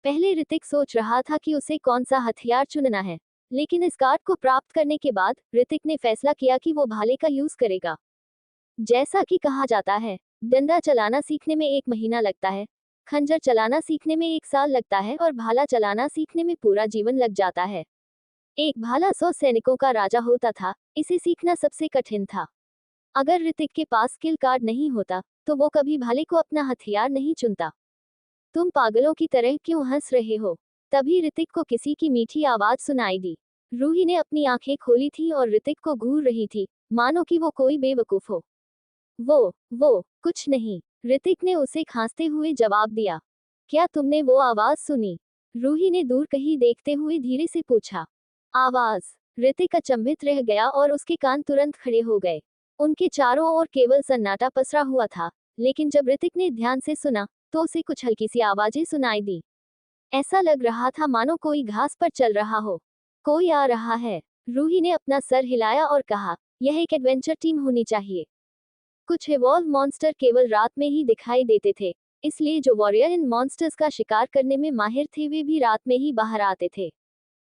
पहले ऋतिक सोच रहा था कि उसे कौन सा हथियार चुनना है, लेकिन इस कार्ड को प्राप्त करने के बाद ऋतिक ने फैसला किया कि वो भाले का यूज करेगा। जैसा कि कहा जाता है, डंडा चलाना सीखने में 1 महीना लगता है, खंजर चलाना सीखने में 1 साल लगता है और भाला चलाना सीखने में पूरा जीवन लग जाता है। एक भाला 100 सैनिकों का राजा होता था, इसे सीखना सबसे कठिन था। अगर ऋतिक के पास स्किल कार्ड नहीं होता, तो वो कभी भाले को अपना हथियार नहीं चुनता। तुम पागलों की तरह क्यों हंस रहे हो? तभी ऋतिक को किसी की मीठी आवाज सुनाई दी। रूही ने अपनी आंखें खोली थी और ऋतिक को घूर रही थी, मानो कि वो कोई बेवकूफ हो। वो कुछ नहीं, ऋतिक ने उसे खांसते हुए जवाब दिया। क्या तुमने वो आवाज सुनी? रूही ने दूर कहीं देखते हुए धीरे से पूछा। आवाज? ऋतिक अचंभित रह गया और उसके कान तुरंत खड़े हो गए। उनके चारों ओर केवल सन्नाटा पसरा हुआ था, लेकिन जब ऋतिक ने ध्यान से सुना, तो उसे कुछ हल्की सी आवाजें सुनाई दी। ऐसा लग रहा था मानो कोई घास पर चल रहा हो। कोई आ रहा है। रूही ने अपना सर हिलाया और कहा, यह एक एडवेंचर टीम होनी चाहिए। कुछ इवॉल्व मॉन्स्टर केवल रात में ही दिखाई देते थे, इसलिए जो वॉरियर इन मॉन्स्टर्स का शिकार करने में माहिर थे वे भी रात में ही बाहर आते थे।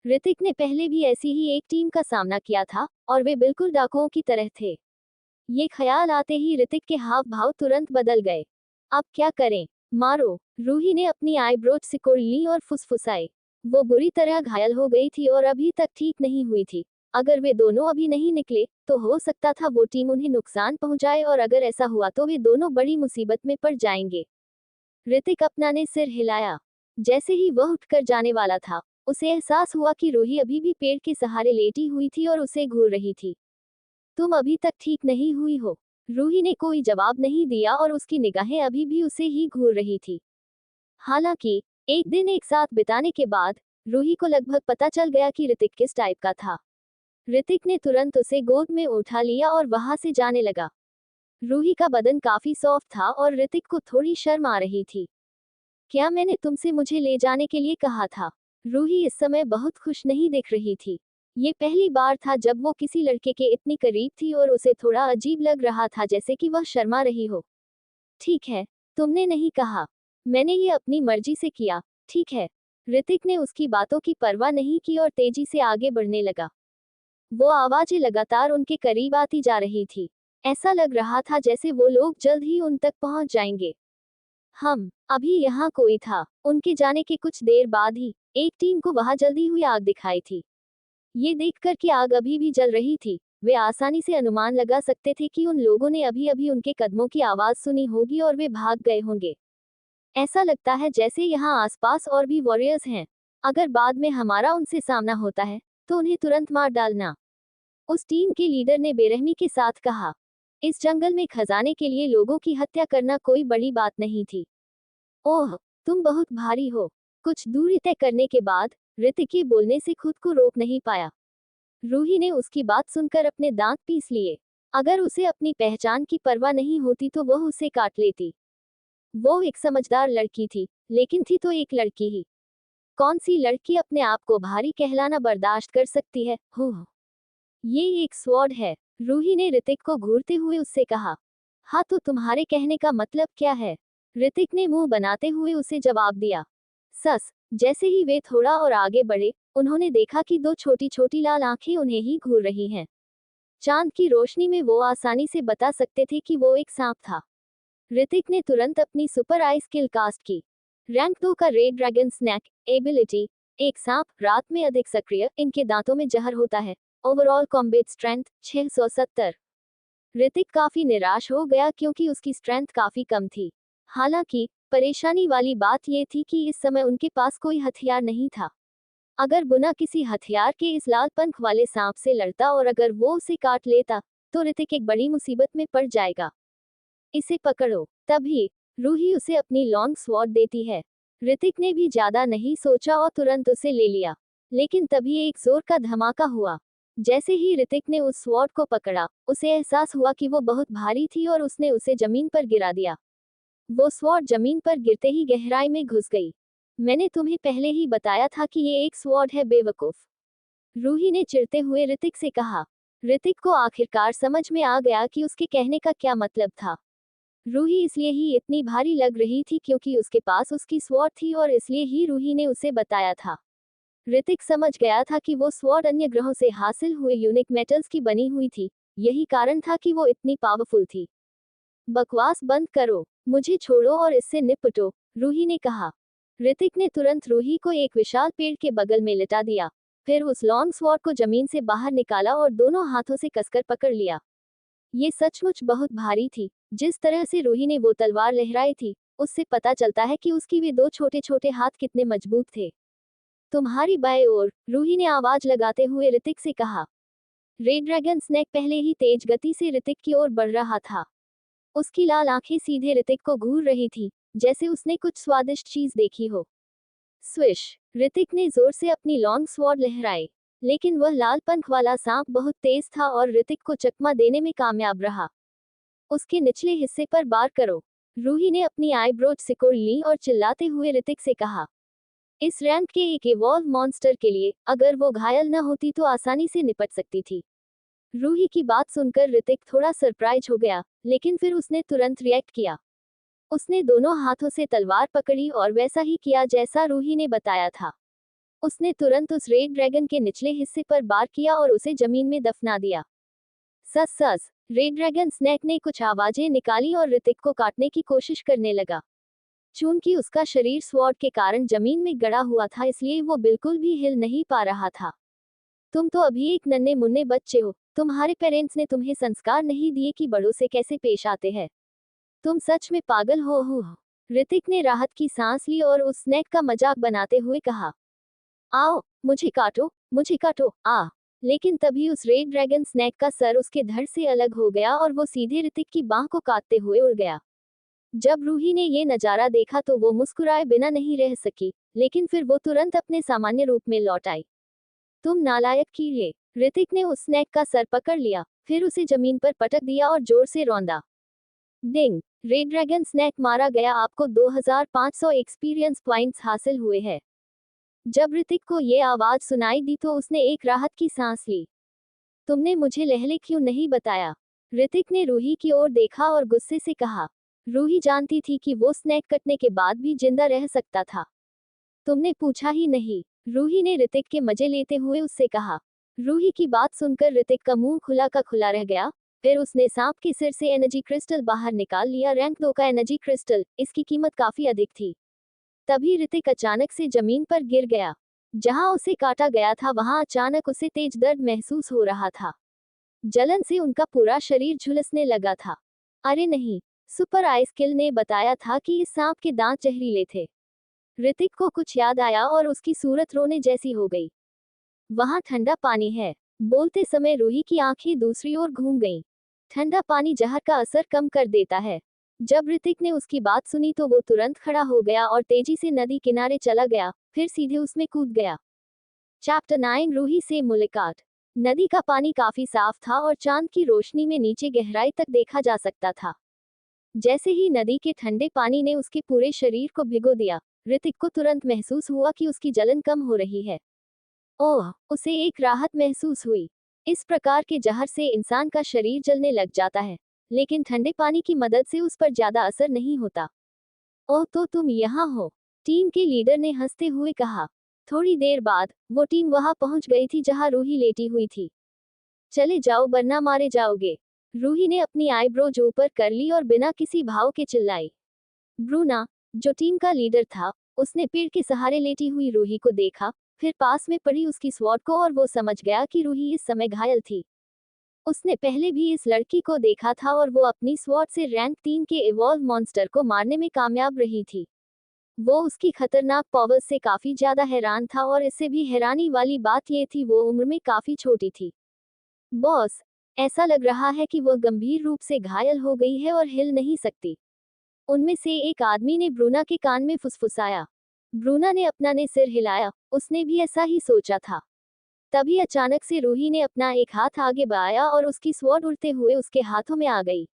ऋतिक ने पहले भी ऐसी ही एक टीम का सामना किया था, और वे बिल्कुल डाकुओं की तरह थे। ये ख्याल आते ही ऋतिक के हाव भाव तुरंत बदल गए। अब क्या करें? मारो। रूही ने अपनी आईब्रोज सिकोड़ ली और फुसफुसाई। वो बुरी तरह घायल हो गई थी और अभी तक ठीक नहीं हुई थी। अगर वे दोनों अभी नहीं निकले, तो हो सकता था वो टीम उन्हें नुकसान पहुंचाए, और अगर ऐसा हुआ तो वे दोनों बड़ी मुसीबत में पड़ जाएंगे। ऋतिक अपना ने सिर हिलाया। जैसे ही वह उठकर जाने वाला था, उसे एहसास हुआ कि रूही अभी भी पेड़ के सहारे लेटी हुई थी और उसे घूर रही थी। तुम अभी तक ठीक नहीं हुई हो? रूही ने कोई जवाब नहीं दिया और उसकी निगाहें अभी भी उसे ही घूर रही थी। हालांकि एक दिन एक साथ बिताने के बाद रूही को लगभग पता चल गया कि ऋतिक किस टाइप का था। ऋतिक ने तुरंत उसे गोद में उठा लिया और वहां से जाने लगा। रूही का बदन काफी सॉफ्ट था और ऋतिक को थोड़ी शर्म आ रही थी। क्या मैंने तुमसे मुझे ले जाने के लिए कहा था? रूही इस समय बहुत खुश नहीं दिख रही थी। ये पहली बार था जब वो किसी लड़के के इतनी करीब थी और उसे थोड़ा अजीब लग रहा था, जैसे कि वह शर्मा रही हो। ठीक है, तुमने नहीं कहा। मैंने ये अपनी मर्जी से किया। ठीक है। ऋतिक ने उसकी बातों की परवाह नहीं की और तेजी से आगे बढ़ने लगा। वो आवाजें लगातार उनके करीब आती जा रही थी। ऐसा लग रहा था जैसे वो लोग जल्द ही उन तक पहुंच जाएंगे। अभी यहाँ कोई था। उनके जाने के कुछ देर बाद ही एक टीम को वहां जल्दी हुई आग दिखाई थी। ये देखकर कि आग अभी भी जल रही थी, वे आसानी से अनुमान लगा सकते थे कि उन लोगों ने अभी अभी उनके कदमों की आवाज सुनी होगी और वे भाग गए होंगे। ऐसा लगता है जैसे यहाँ आसपास और भी वॉरियर्स हैं। अगर बाद में हमारा उनसे सामना होता है, तो उन्हें तुरंत मार डालना, उस टीम के लीडर ने बेरहमी के साथ कहा। इस जंगल में खजाने के लिए लोगों की हत्या करना कोई बड़ी बात नहीं थी। ओह, तुम बहुत भारी हो। कुछ दूरी तय करने के बाद ऋतिक के बोलने से खुद को रोक नहीं पाया। रूही ने उसकी बात सुनकर अपने दांत पीस लिए। अगर उसे अपनी पहचान की परवाह नहीं होती तो वह उसे काट लेती। वो एक समझदार लड़की थी, लेकिन थी तो एक लड़की ही। कौन सी लड़की अपने आप को भारी कहलाना बर्दाश्त कर सकती है? ये एक स्वॉर्ड है। रूही ने ऋतिक को घूरते हुए उससे कहा। हाँ, तो तुम्हारे कहने का मतलब क्या है? ऋतिक ने मुंह बनाते हुए उसे जवाब दिया। सस। जैसे ही वे थोड़ा और आगे बढ़े, उन्होंने देखा कि दो छोटी छोटी लाल आंखें उन्हें ही घूर रही हैं। चांद की रोशनी में वो आसानी से बता सकते थे कि वो एक सांप था। ऋतिक ने तुरंत अपनी सुपर आई स्किल कास्ट की। रैंक 2 का रेड ड्रैगन स्नैक एबिलिटी। एक सांप, रात में अधिक सक्रिय, इनके दांतों में जहर होता है। Overall combat strength 670। ऋतिक काफी निराश हो गया क्योंकि उसकी स्ट्रेंथ काफी कम थी। हालांकि परेशानी वाली बात यह थी कि इस समय उनके पास कोई हथियार नहीं था। अगर बुना किसी हथियार के इस लाल पंख वाले सांप से लड़ता और अगर वो उसे काट लेता, तो ऋतिक एक बड़ी मुसीबत में पड़ जाएगा। इसे पकड़ो। तभी रूही उसे अपनी लॉन्ग स्वॉर्ड देती है। ऋतिक ने भी ज्यादा नहीं सोचा और तुरंत उसे ले लिया। लेकिन तभी एक जोर का धमाका हुआ। जैसे ही ऋतिक ने उस स्वॉर्ड को पकड़ा, उसे एहसास हुआ कि वो बहुत भारी थी और उसने उसे जमीन पर गिरा दिया। वो स्वॉर्ड जमीन पर गिरते ही गहराई में घुस गई। मैंने तुम्हें पहले ही बताया था कि ये एक स्वॉर्ड है, बेवकूफ। रूही ने चिढ़ते हुए ऋतिक से कहा। ऋतिक को आखिरकार समझ में आ गया कि उसके कहने का क्या मतलब था। रूही इसलिए ही इतनी भारी लग रही थी क्योंकि उसके पास उसकी स्वॉर्ड थी और इसलिए ही रूही ने उसे बताया था। ऋतिक समझ गया था कि वो स्वॉर्ड अन्य ग्रहों से हासिल हुए यूनिक मेटल्स की बनी हुई थी। यही कारण था कि वो इतनी पावरफुल थी। बकवास बंद करो, मुझे छोड़ो और इससे निपटो, रूही ने कहा। ऋतिक ने तुरंत रूही को एक विशाल पेड़ के बगल में लिटा दिया। फिर उस लॉन्ग स्वॉर्ड को जमीन से बाहर निकाला और दोनों हाथों से कसकर पकड़ लिया। ये सचमुच बहुत भारी थी। जिस तरह से रूही ने वो तलवार लहराई थी, उससे पता चलता है कि उसकी वे दो छोटे छोटे हाथ कितने मजबूत थे। तुम्हारी बाएं ओर, रूही ने आवाज लगाते हुए ऋतिक से कहा। रेड ड्रैगन स्नेक पहले ही तेज गति से ऋतिक की ओर बढ़ रहा था। उसकी लाल आंखें सीधे ऋतिक को घूर रही थी, जैसे उसने कुछ स्वादिष्ट चीज देखी हो। स्विश! ऋतिक ने जोर से अपनी लॉन्ग स्वॉर्ड लहराई, लेकिन वह लाल पंख वाला सांप बहुत तेज था और ऋतिक को चकमा देने में कामयाब रहा। उसके निचले हिस्से पर वार करो। रूही ने अपनी आईब्रोज सिकोड़ ली और चिल्लाते हुए ऋतिक से कहा। इस रैंक के एक इवॉल्व मॉन्स्टर के लिए, अगर वो घायल न होती तो आसानी से निपट सकती थी। रूही की बात सुनकर ऋतिक थोड़ा सरप्राइज हो गया, लेकिन फिर उसने तुरंत रिएक्ट किया। उसने दोनों हाथों से तलवार पकड़ी और वैसा ही किया जैसा रूही ने बताया था। उसने तुरंत उस रेड ड्रैगन के निचले हिस्से पर वार किया और उसे जमीन में दफना दिया। सस सस! रेड ड्रैगन स्नेक ने कुछ आवाजें निकाली और ऋतिक को काटने की कोशिश करने लगा। चूंकि उसका शरीर स्वॉर्ड के कारण जमीन में गड़ा हुआ था, इसलिए वो बिल्कुल भी हिल नहीं पा रहा था। तुम तो अभी एक नन्हे मुन्ने बच्चे हो। तुम्हारे पेरेंट्स ने तुम्हें संस्कार नहीं दिए कि बड़ों से कैसे पेश आते हैं। तुम सच में पागल हो। ऋतिक ने राहत की सांस ली और उस स्नेक का मजाक बनाते हुए कहा। आओ, मुझे काटो, आ! लेकिन तभी उस रेड ड्रैगन स्नेक का सर उसके धड़ से अलग हो गया और वो सीधे ऋतिक की बाह को काटते हुए उड़ गया। जब रूही ने ये नजारा देखा तो वो मुस्कुराए बिना नहीं रह सकी, लेकिन फिर वो तुरंत अपने सामान्य रूप में लौट आई। तुम नालायक कीड़े! ऋतिक ने उस स्नेक का सर पकड़ लिया, फिर उसे जमीन पर पटक दिया और जोर से रौंदा। डिंग! रेड ड्रैगन स्नेक मारा गया। आपको 2500 एक्सपीरियंस पॉइंट्स हासिल हुए हैं। जब ऋतिक को ये आवाज सुनाई दी तो उसने एक राहत की सांस ली। तुमने मुझे पहले क्यों नहीं बताया? ऋतिक ने रूही की ओर देखा और गुस्से से कहा। रूही जानती थी कि वो स्नेक कटने के बाद भी जिंदा रह सकता था। तुमने पूछा ही नहीं, रूही ने ऋतिक के मजे लेते हुए उससे कहा। रूही की बात सुनकर ऋतिक का मुंह खुला का खुला रह गया। फिर उसने सांप के सिर से एनर्जी क्रिस्टल बाहर निकाल लिया। रैंक 2 का एनर्जी क्रिस्टल, इसकी कीमत काफी अधिक थी। तभी ऋतिक अचानक से जमीन पर गिर गया। जहां उसे काटा गया था वहां अचानक उसे तेज दर्द महसूस हो रहा था। जलन से उनका पूरा शरीर झुलसने लगा था। अरे नहीं! सुपर आइस किल ने बताया था कि इस सांप के दांत जहरीले थे। ऋतिक को कुछ याद आया और उसकी सूरत रोने जैसी हो गई। वहां ठंडा पानी है। बोलते समय रूही की आंखें दूसरी ओर घूम गईं। ठंडा पानी जहर का असर कम कर देता है। जब ऋतिक ने उसकी बात सुनी तो वो तुरंत खड़ा हो गया और तेजी से नदी किनारे चला गया, फिर सीधे उसमें कूद गया। चैप्टर 9 रूही से मुलाकात। नदी का पानी काफी साफ था और चांद की रोशनी में नीचे गहराई तक देखा जा सकता था। जैसे ही नदी के ठंडे पानी ने उसके पूरे शरीर को भिगो दिया, ऋतिक को तुरंत महसूस हुआ कि उसकी जलन कम हो रही है। ओह! उसे एक राहत महसूस हुई। इस प्रकार के जहर से इंसान का शरीर जलने लग जाता है, लेकिन ठंडे पानी की मदद से उस पर ज्यादा असर नहीं होता। ओह, तो तुम यहाँ हो? टीम के लीडर ने हंसते हुए कहा। थोड़ी देर बाद, वो टीम वहां पहुंच गई थी जहां रूही लेटी हुई थी। चले जाओ वरना मारे जाओगे। रूही ने अपनी आईब्रोज ऊपर कर ली और बिना किसी भाव के चिल्लाई। ब्रूना, जो टीम का लीडर था, उसने पेड़ के सहारे लेटी हुई रूही को देखा, फिर पास में पड़ी उसकी स्वॉर्ड को और वो समझ गया कि रूही इस समय घायल थी। उसने पहले भी इस लड़की को देखा था और वो अपनी स्वॉर्ड से रैंक 3 के इवॉल्व मॉन्स्टर को मारने में कामयाब रही थी। वो उसकी खतरनाक पावर्स से काफी ज्यादा हैरान था और इससे भी हैरानी वाली बात ये थी वो उम्र में काफी छोटी थी। बॉस, ऐसा लग रहा है कि वह गंभीर रूप से घायल हो गई है और हिल नहीं सकती। उनमें से एक आदमी ने ब्रूना के कान में फुसफुसाया। ब्रूना ने अपना ने सिर हिलाया, उसने भी ऐसा ही सोचा था। तभी अचानक से रूही ने अपना एक हाथ आगे बढ़ाया और उसकी स्वॉर्ड उड़ते हुए उसके हाथों में आ गई।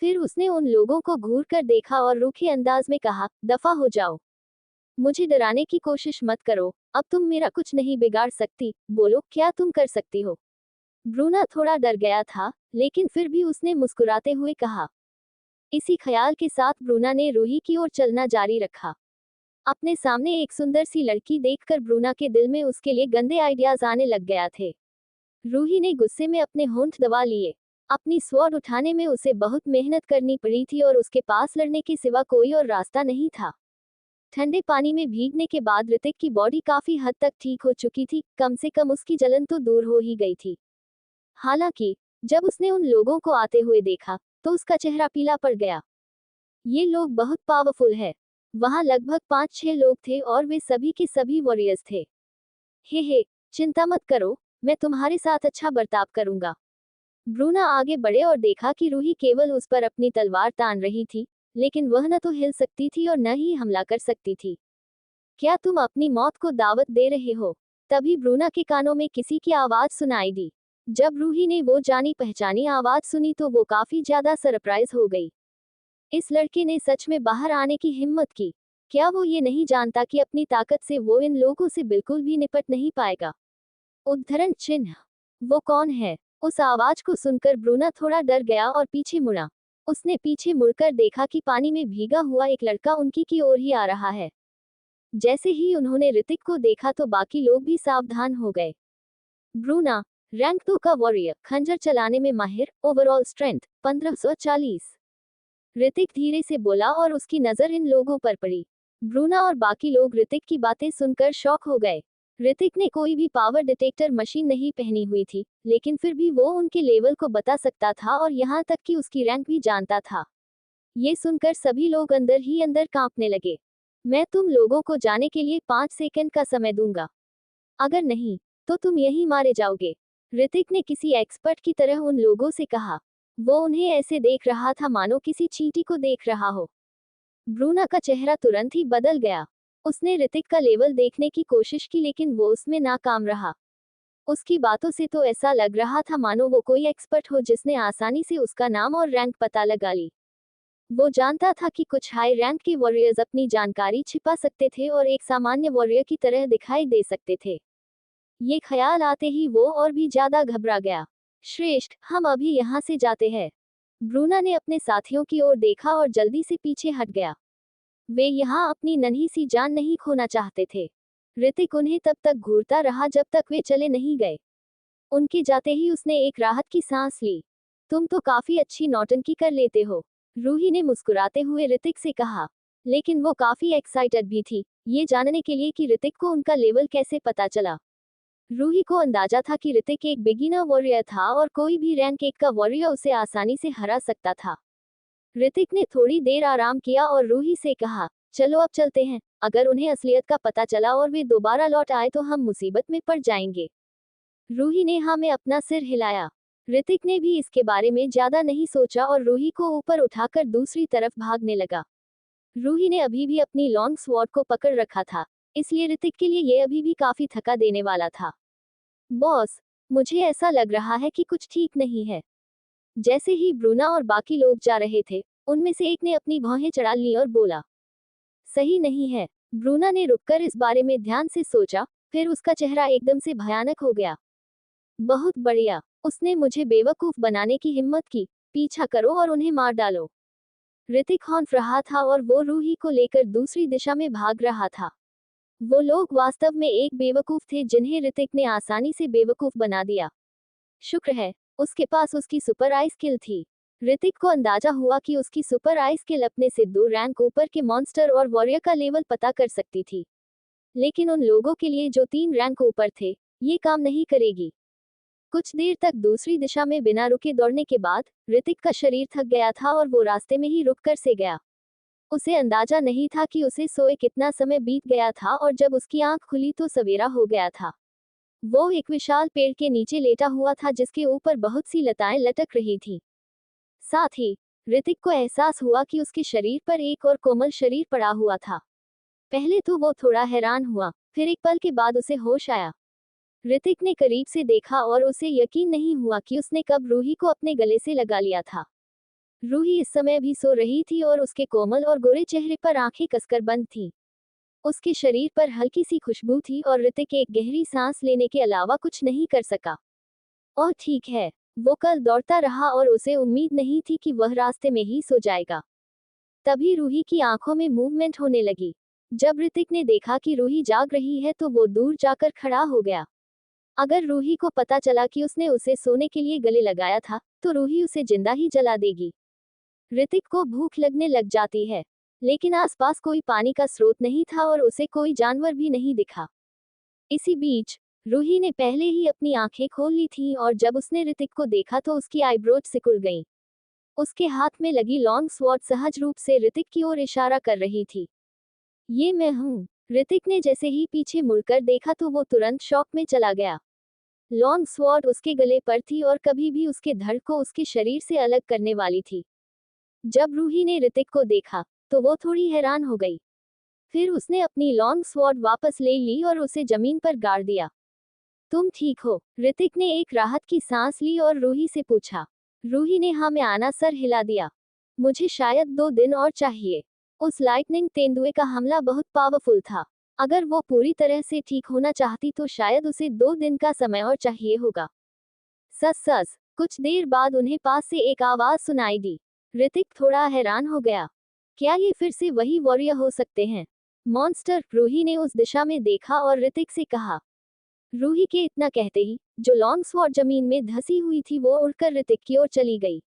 फिर उसने उन लोगों को घूर कर देखा और रूखे अंदाज में कहा, दफा हो जाओ। मुझे डराने की कोशिश मत करो, अब तुम मेरा कुछ नहीं बिगाड़ सकती, बोलो क्या तुम कर सकती हो। ब्रूना थोड़ा डर गया था, लेकिन फिर भी उसने मुस्कुराते हुए कहा। इसी ख्याल के साथ ब्रूना ने रूही की ओर चलना जारी रखा। अपने सामने एक सुंदर सी लड़की देखकर ब्रूना के दिल में उसके लिए गंदे आइडियाज आने लग गया थे। रूही ने गुस्से में अपने होंठ दबा लिए। अपनी स्वॉर्ड उठाने में उसे बहुत मेहनत करनी पड़ी थी और उसके पास लड़ने के सिवा कोई और रास्ता नहीं था। ठंडे पानी में भीगने के बाद ऋतिक की बॉडी काफी हद तक ठीक हो चुकी थी, कम से कम उसकी जलन तो दूर हो ही गई थी। हालांकि जब उसने उन लोगों को आते हुए देखा तो उसका चेहरा पीला पड़ गया। ये लोग बहुत पावरफुल है। वहां लगभग 5-6 लोग थे और वे सभी के सभी वॉरियर्स थे। हे, चिंता मत करो, मैं तुम्हारे साथ अच्छा बर्ताव करूंगा। ब्रूना आगे बढ़े और देखा कि रूही केवल उस पर अपनी तलवार तान रही थी, लेकिन वह न तो हिल सकती थी और न ही हमला कर सकती थी। क्या तुम अपनी मौत को दावत दे रहे हो? तभी ब्रूना के कानों में किसी की आवाज सुनाई दी। जब रूही ने वो जानी पहचानी आवाज सुनी तो वो काफी ज्यादा सरप्राइज हो गई। इस लड़के ने सच में बाहर आने की हिम्मत की। क्या वो ये नहीं जानता कि अपनी ताकत से वो इन लोगों से बिल्कुल भी निपट नहीं पाएगा? उद्धरण चिन्ह। वो कौन है? उस आवाज को सुनकर ब्रूना थोड़ा डर गया और पीछे मुड़ा। उसने पीछे मुड़कर देखा कि पानी में भीगा हुआ एक लड़का उनकी की ओर ही आ रहा है। जैसे ही उन्होंने ऋतिक को देखा तो बाकी लोग भी सावधान हो गए। ब्रूना, रैंक 2 का वॉरियर, खंजर चलाने में माहिर, ओवरऑल स्ट्रेंथ 1540। ऋतिक धीरे से बोला और उसकी नजर इन लोगों पर पड़ी। ब्रूना और बाकी लोग ऋतिक की बातें सुनकर शॉक हो गए। ऋतिक ने कोई भी पावर डिटेक्टर मशीन नहीं पहनी हुई थी, लेकिन फिर भी वो उनके लेवल को बता सकता था और यहाँ तक कि उसकी रैंक भी जानता था। ये सुनकर सभी लोग अंदर ही अंदर कांपने लगे। मैं तुम लोगों को जाने के लिए 5 सेकंड का समय दूंगा। अगर नहीं, तो तुम यहीं मारे जाओगे। ऋतिक ने किसी एक्सपर्ट की तरह उन लोगों से कहा। वो उन्हें ऐसे देख रहा था मानो किसी चींटी को देख रहा हो। ब्रूना का चेहरा तुरंत ही बदल गया। उसने ऋतिक का लेवल देखने की कोशिश की लेकिन वो उसमें नाकाम रहा। उसकी बातों से तो ऐसा लग रहा था मानो वो कोई एक्सपर्ट हो जिसने आसानी से उसका नाम और रैंक पता लगा ली। वो जानता था कि कुछ हाई रैंक के वॉरियर्स अपनी जानकारी छिपा सकते थे और एक सामान्य वॉरियर की तरह दिखाई दे सकते थे। ये ख्याल आते ही वो और भी ज्यादा घबरा गया। श्रेष्ठ, हम अभी यहाँ से जाते हैं। ब्रूना ने अपने साथियों की ओर देखा और जल्दी से पीछे हट गया। वे यहाँ अपनी नन्ही सी जान नहीं खोना चाहते थे। ऋतिक उन्हें तब तक घूरता रहा जब तक वे चले नहीं गए। उनके जाते ही उसने एक राहत की सांस ली। तुम तो काफी अच्छी नौटंकी कर लेते हो, रूही ने मुस्कुराते हुए ऋतिक से कहा। लेकिन वो काफी एक्साइटेड भी थी, ये जानने के लिए कि ऋतिक को उनका लेवल कैसे पता चला। रूही को अंदाजा था कि ऋतिक एक बिगिनर वॉरियर था और कोई भी रैंक 1 का वॉरियर उसे आसानी से हरा सकता था। ऋतिक ने थोड़ी देर आराम किया और रूही से कहा, चलो अब चलते हैं। अगर उन्हें असलियत का पता चला और वे दोबारा लौट आए तो हम मुसीबत में पड़ जाएंगे। रूही ने हाँ में अपना सिर हिलाया। ऋतिक ने भी इसके बारे में ज्यादा नहीं सोचा और रूही को ऊपर उठाकर दूसरी तरफ भागने लगा। रूही ने अभी भी अपनी लॉन्ग स्वॉर्ड को पकड़ रखा था, इसलिए ऋतिक के लिए यह अभी भी काफी थका देने वाला था। बॉस, मुझे ऐसा लग रहा है कि कुछ ठीक नहीं है। जैसे ही ब्रूना और बाकी लोग जा रहे थे, उनमें से एक ने अपनी भौहें चढ़ा ली और बोला, सही नहीं है। ब्रूना ने रुककर इस बारे में ध्यान से सोचा, फिर उसका चेहरा एकदम से भयानक हो गया। बहुत बढ़िया, उसने मुझे बेवकूफ बनाने की हिम्मत की। पीछा करो और उन्हें मार डालो। ऋतिक हौंफ रहा था और वो रूही को लेकर दूसरी दिशा में भाग रहा था। वो लोग वास्तव में एक बेवकूफ थे जिन्हें ऋतिक ने आसानी से बेवकूफ बना दिया। शुक्र है, उसके पास उसकी सुपर आई स्किल थी। ऋतिक को अंदाजा हुआ कि उसकी सुपर आई स्किल अपने से 2 रैंक ऊपर के मॉन्स्टर और वॉरियर का लेवल पता कर सकती थी। लेकिन उन लोगों के लिए जो 3 रैंक ऊपर थे, ये काम नहीं करेगी। कुछ देर तक दूसरी दिशा में बिना रुके दौड़ने के बाद ऋतिक का शरीर थक गया था और वो रास्ते में ही रुक कर से गया। उसे अंदाजा नहीं था कि उसे सोए कितना समय बीत गया था और जब उसकी आंख खुली तो सवेरा हो गया था। वो एक विशाल पेड़ के नीचे लेटा हुआ था जिसके ऊपर बहुत सी लताएं लटक रही थीं। साथ ही ऋतिक को एहसास हुआ कि उसके शरीर पर एक और कोमल शरीर पड़ा हुआ था। पहले तो वो थोड़ा हैरान हुआ, फिर एक पल के बाद उसे होश आया। ऋतिक ने करीब से देखा और उसे यकीन नहीं हुआ कि उसने कब रूही को अपने गले से लगा लिया था। रूही इस समय भी सो रही थी और उसके कोमल और गोरे चेहरे पर आंखें कसकर बंद थीं। उसके शरीर पर हल्की सी खुशबू थी और ऋतिक एक गहरी सांस लेने के अलावा कुछ नहीं कर सका। और ठीक है, वो कल दौड़ता रहा और उसे उम्मीद नहीं थी कि वह रास्ते में ही सो जाएगा। तभी रूही की आंखों में मूवमेंट होने लगी। जब ऋतिक ने देखा कि रूही जाग रही है तो वो दूर जाकर खड़ा हो गया। अगर रूही को पता चला कि उसने उसे सोने के लिए गले लगाया था, तो रूही उसे जिंदा ही जला देगी। ऋतिक को भूख लगने लग जाती है। लेकिन आसपास कोई पानी का स्रोत नहीं था और उसे कोई जानवर भी नहीं दिखा। इसी बीच रूही ने पहले ही अपनी आंखें खोल ली थीं और जब उसने ऋतिक को देखा तो उसकी आईब्रोज सिकुड़ गईं। उसके हाथ में लगी लॉन्ग स्वॉर्ड सहज रूप से ऋतिक की ओर इशारा कर रही थी। ये मैं हूँ। ऋतिक ने जैसे ही पीछे मुड़कर देखा तो वो तुरंत शॉक में चला गया। लॉन्ग स्वॉर्ड उसके गले पर थी और कभी भी उसके धड़ को उसके शरीर से अलग करने वाली थी। जब रूही ने ऋतिक को देखा तो वो थोड़ी हैरान हो गई। फिर उसने अपनी लॉन्ग स्वॉर्ड वापस ले ली और उसे जमीन पर गाड़ दिया। तुम ठीक हो? ऋतिक ने एक राहत की सांस ली और रूही से पूछा। रूही ने हाँ में आना सर हिला दिया। मुझे शायद 2 दिन और चाहिए। उस लाइटनिंग तेंदुए का हमला बहुत पावरफुल था। अगर वो पूरी तरह से ठीक होना चाहती तो शायद उसे 2 दिन का समय और चाहिए होगा। सस सस। कुछ देर बाद उन्हें पास से एक आवाज सुनाई दी। ऋतिक थोड़ा हैरान हो गया। क्या ये फिर से वही वॉरियर हो सकते हैं? मॉन्स्टर। रूही ने उस दिशा में देखा और ऋतिक से कहा। रूही के इतना कहते ही जो लॉन्ग स्वॉर्ड जमीन में धसी हुई थी वो उड़कर ऋतिक की ओर चली गई।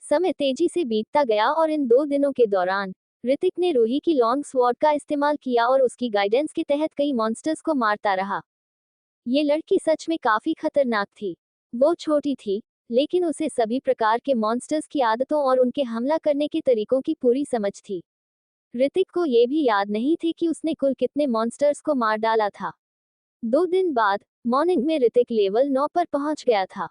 समय तेजी से बीतता गया और इन 2 दिनों के दौरान ऋतिक ने रूही की लॉन्ग स्वॉर्ड का इस्तेमाल किया और उसकी गाइडेंस के तहत कई मॉन्स्टर्स को मारता रहा। ये लड़की सच में काफी खतरनाक थी। वो छोटी थी, लेकिन उसे सभी प्रकार के मॉन्स्टर्स की आदतों और उनके हमला करने के तरीकों की पूरी समझ थी। ऋतिक को ये भी याद नहीं थे कि उसने कुल कितने मॉन्स्टर्स को मार डाला था। 2 दिन बाद मॉर्निंग में ऋतिक लेवल 9 पर पहुंच गया था।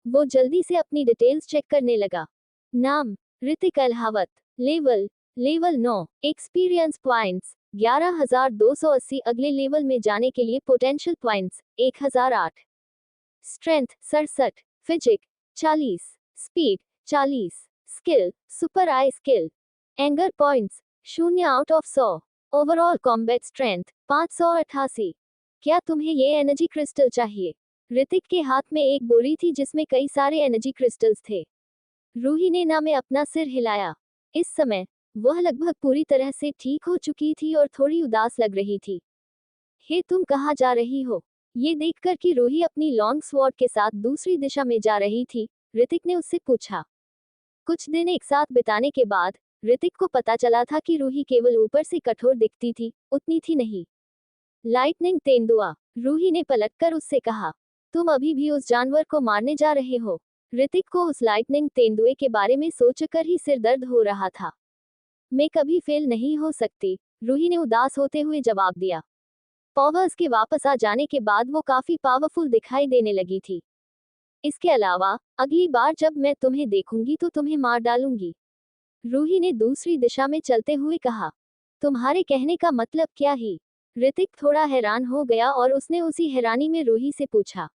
वो जल्दी से अपनी डिटेल्स चेक करने लगा। नाम Hrithik Alhawat. Level 9। Experience points 11,280। अगले लेवल में जाने के लिए potential points 1008। Strength 67। Physique 40। Speed 40। Skill super eye skill. Anger points 0 out of 100। Overall combat strength 588। क्या तुम्हें ये एनर्जी क्रिस्टल चाहिए? ऋतिक के हाथ में एक बोरी थी जिसमें कई सारे एनर्जी क्रिस्टल्स थे। रूही ने ना में अपना सिर हिलाया। इस समय वह लगभग पूरी तरह से ठीक हो चुकी थी और थोड़ी उदास लग रही थी। हे तुम कहाँ जा रही हो? ये देखकर कि रूही अपनी लॉन्ग स्वॉर्ड के साथ दूसरी दिशा में जा रही थी, ऋतिक ने उससे पूछा। कुछ दिन एक साथ बिताने के बाद ऋतिक को पता चला था कि रूही केवल ऊपर से कठोर दिखती थी, उतनी थी नहीं। लाइटनिंग तेंदुआ। रूही ने पलटकर उससे कहा। तुम अभी भी उस जानवर को मारने जा रहे हो? ऋतिक को उस लाइटनिंग तेंदुए के बारे में सोचकर ही सिर दर्द हो रहा था। मैं कभी फेल नहीं हो सकती, रूही ने उदास होते हुए जवाब दिया। पॉवर्स के वापस आ जाने के बाद वो काफी पावरफुल दिखाई देने लगी थी। इसके अलावा अगली बार जब मैं तुम्हें देखूंगी तो तुम्हें मार डालूंगी, रूही ने दूसरी दिशा में चलते हुए कहा। तुम्हारे कहने का मतलब क्या ही? ऋतिक थोड़ा हैरान हो गया और उसने उसी हैरानी में रूही से पूछा।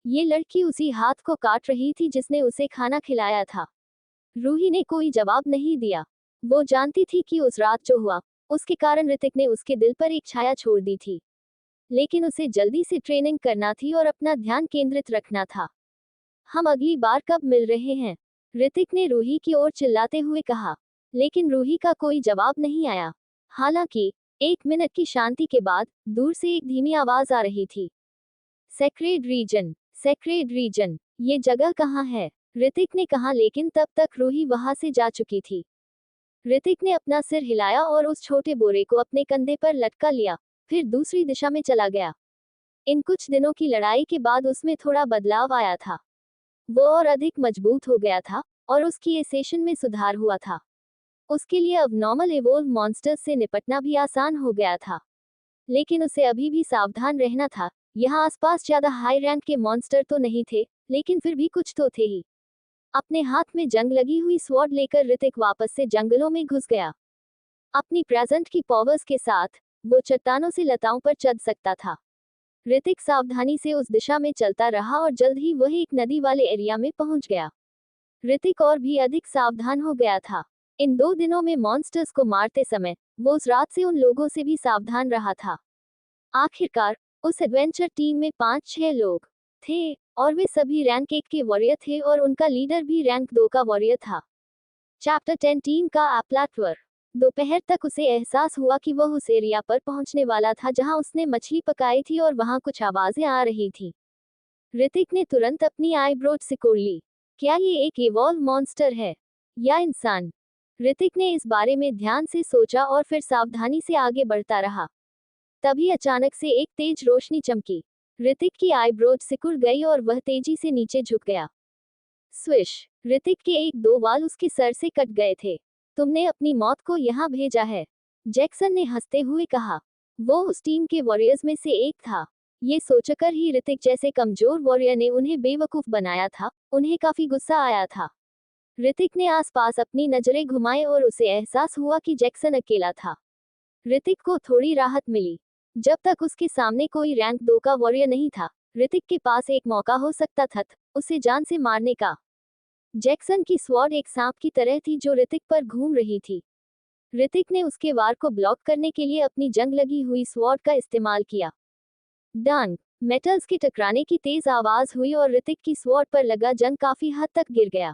ये लड़की उसी हाथ को काट रही थी जिसने उसे खाना खिलाया था। रूही ने कोई जवाब नहीं दिया। वो जानती थी कि उस रात जो हुआ उसके कारण ऋतिक ने उसके दिल पर एक छाया छोड़ दी थी, लेकिन उसे जल्दी से ट्रेनिंग करना थी और अपना ध्यान केंद्रित रखना था। हम अगली बार कब मिल रहे हैं? ऋतिक ने रूही की ओर चिल्लाते हुए कहा, लेकिन रूही का कोई जवाब नहीं आया। हालांकि 1 मिनट की शांति के बाद दूर से एक धीमी आवाज आ रही थी। सेक्रेड रीजन, ये जगह कहाँ है? ऋतिक ने कहा, लेकिन तब तक रूही वहां से जा चुकी थी। ऋतिक ने अपना सिर हिलाया और उस छोटे बोरे को अपने कंधे पर लटका लिया, फिर दूसरी दिशा में चला गया। इन कुछ दिनों की लड़ाई के बाद उसमें थोड़ा बदलाव आया था। वो और अधिक मजबूत हो गया था और उसकी एसेशन में सुधार हुआ था। उसके लिए अब नॉर्मल एवोल्व मॉन्स्टर्स से निपटना भी आसान हो गया था, लेकिन उसे अभी भी सावधान रहना था। यहाँ आसपास ज्यादा हाई रैंक के मॉन्स्टर तो नहीं थे, लेकिन फिर भी कुछ तो थे ही। अपने हाथ में जंग लगी हुई स्वॉर्ड लेकर ऋतिक वापस से जंगलों में घुस गया। अपनी प्रेजेंट की पावर्स के साथ वो चट्टानों से लताओं पर चढ़ सकता था। ऋतिक सावधानी से उस दिशा में चलता रहा और जल्द ही वह एक नदी वाले एरिया में पहुंच गया। ऋतिक और भी अधिक सावधान हो गया था। इन 2 दिनों में मॉन्स्टर्स को मारते समय वो उस रात से उन लोगों से भी सावधान रहा था। आखिरकार उस एडवेंचर टीम में 5-6 लोग थे और वे सभी रैंक 1 के वॉरियर थे और उनका लीडर भी रैंक 2 का वॉरियर था। चैप्टर 10 टीम का एप्लाटवर। दोपहर तक उसे एहसास हुआ कि वह उस एरिया पर पहुंचने वाला था जहां उसने मछली पकाई थी और वहां कुछ आवाजें आ रही थी। ऋतिक ने तुरंत अपनी आईब्रोज सिकोड़ ली। क्या ये एक इवॉल्व मॉन्स्टर है या इंसान? ऋतिक ने इस बारे में ध्यान से सोचा और फिर सावधानी से आगे बढ़ता रहा। तभी अचानक से एक तेज रोशनी चमकी। ऋतिक की आईब्रोज सिकुड़ गई और वह तेजी से नीचे झुक गया। स्विश! ऋतिक के एक दो बाल उसके सर से कट गए थे। तुमने अपनी मौत को यहाँ भेजा है, जैक्सन ने हंसते हुए कहा। वो उस टीम के वॉरियर्स में से एक था। ये सोचकर ही ऋतिक जैसे कमजोर वॉरियर ने उन्हें बेवकूफ बनाया था, उन्हें काफी गुस्सा आया था। ऋतिक ने आसपास अपनी नजरें घुमाई और उसे एहसास हुआ कि जैक्सन अकेला था। ऋतिक को थोड़ी राहत मिली। जब तक उसके सामने कोई रैंक 2 का वॉरियर नहीं था, ऋतिक के पास एक मौका हो सकता था उसे जान से मारने का। जैक्सन की स्वॉर्ड एक सांप की तरह थी जो ऋतिक पर घूम रही थी। ऋतिक ने उसके वार को ब्लॉक करने के लिए अपनी जंग लगी हुई स्वॉर्ड का इस्तेमाल किया। डंग! मेटल्स के टकराने की तेज आवाज हुई और ऋतिक की स्वॉर्ड पर लगा जंग काफी हद तक गिर गया।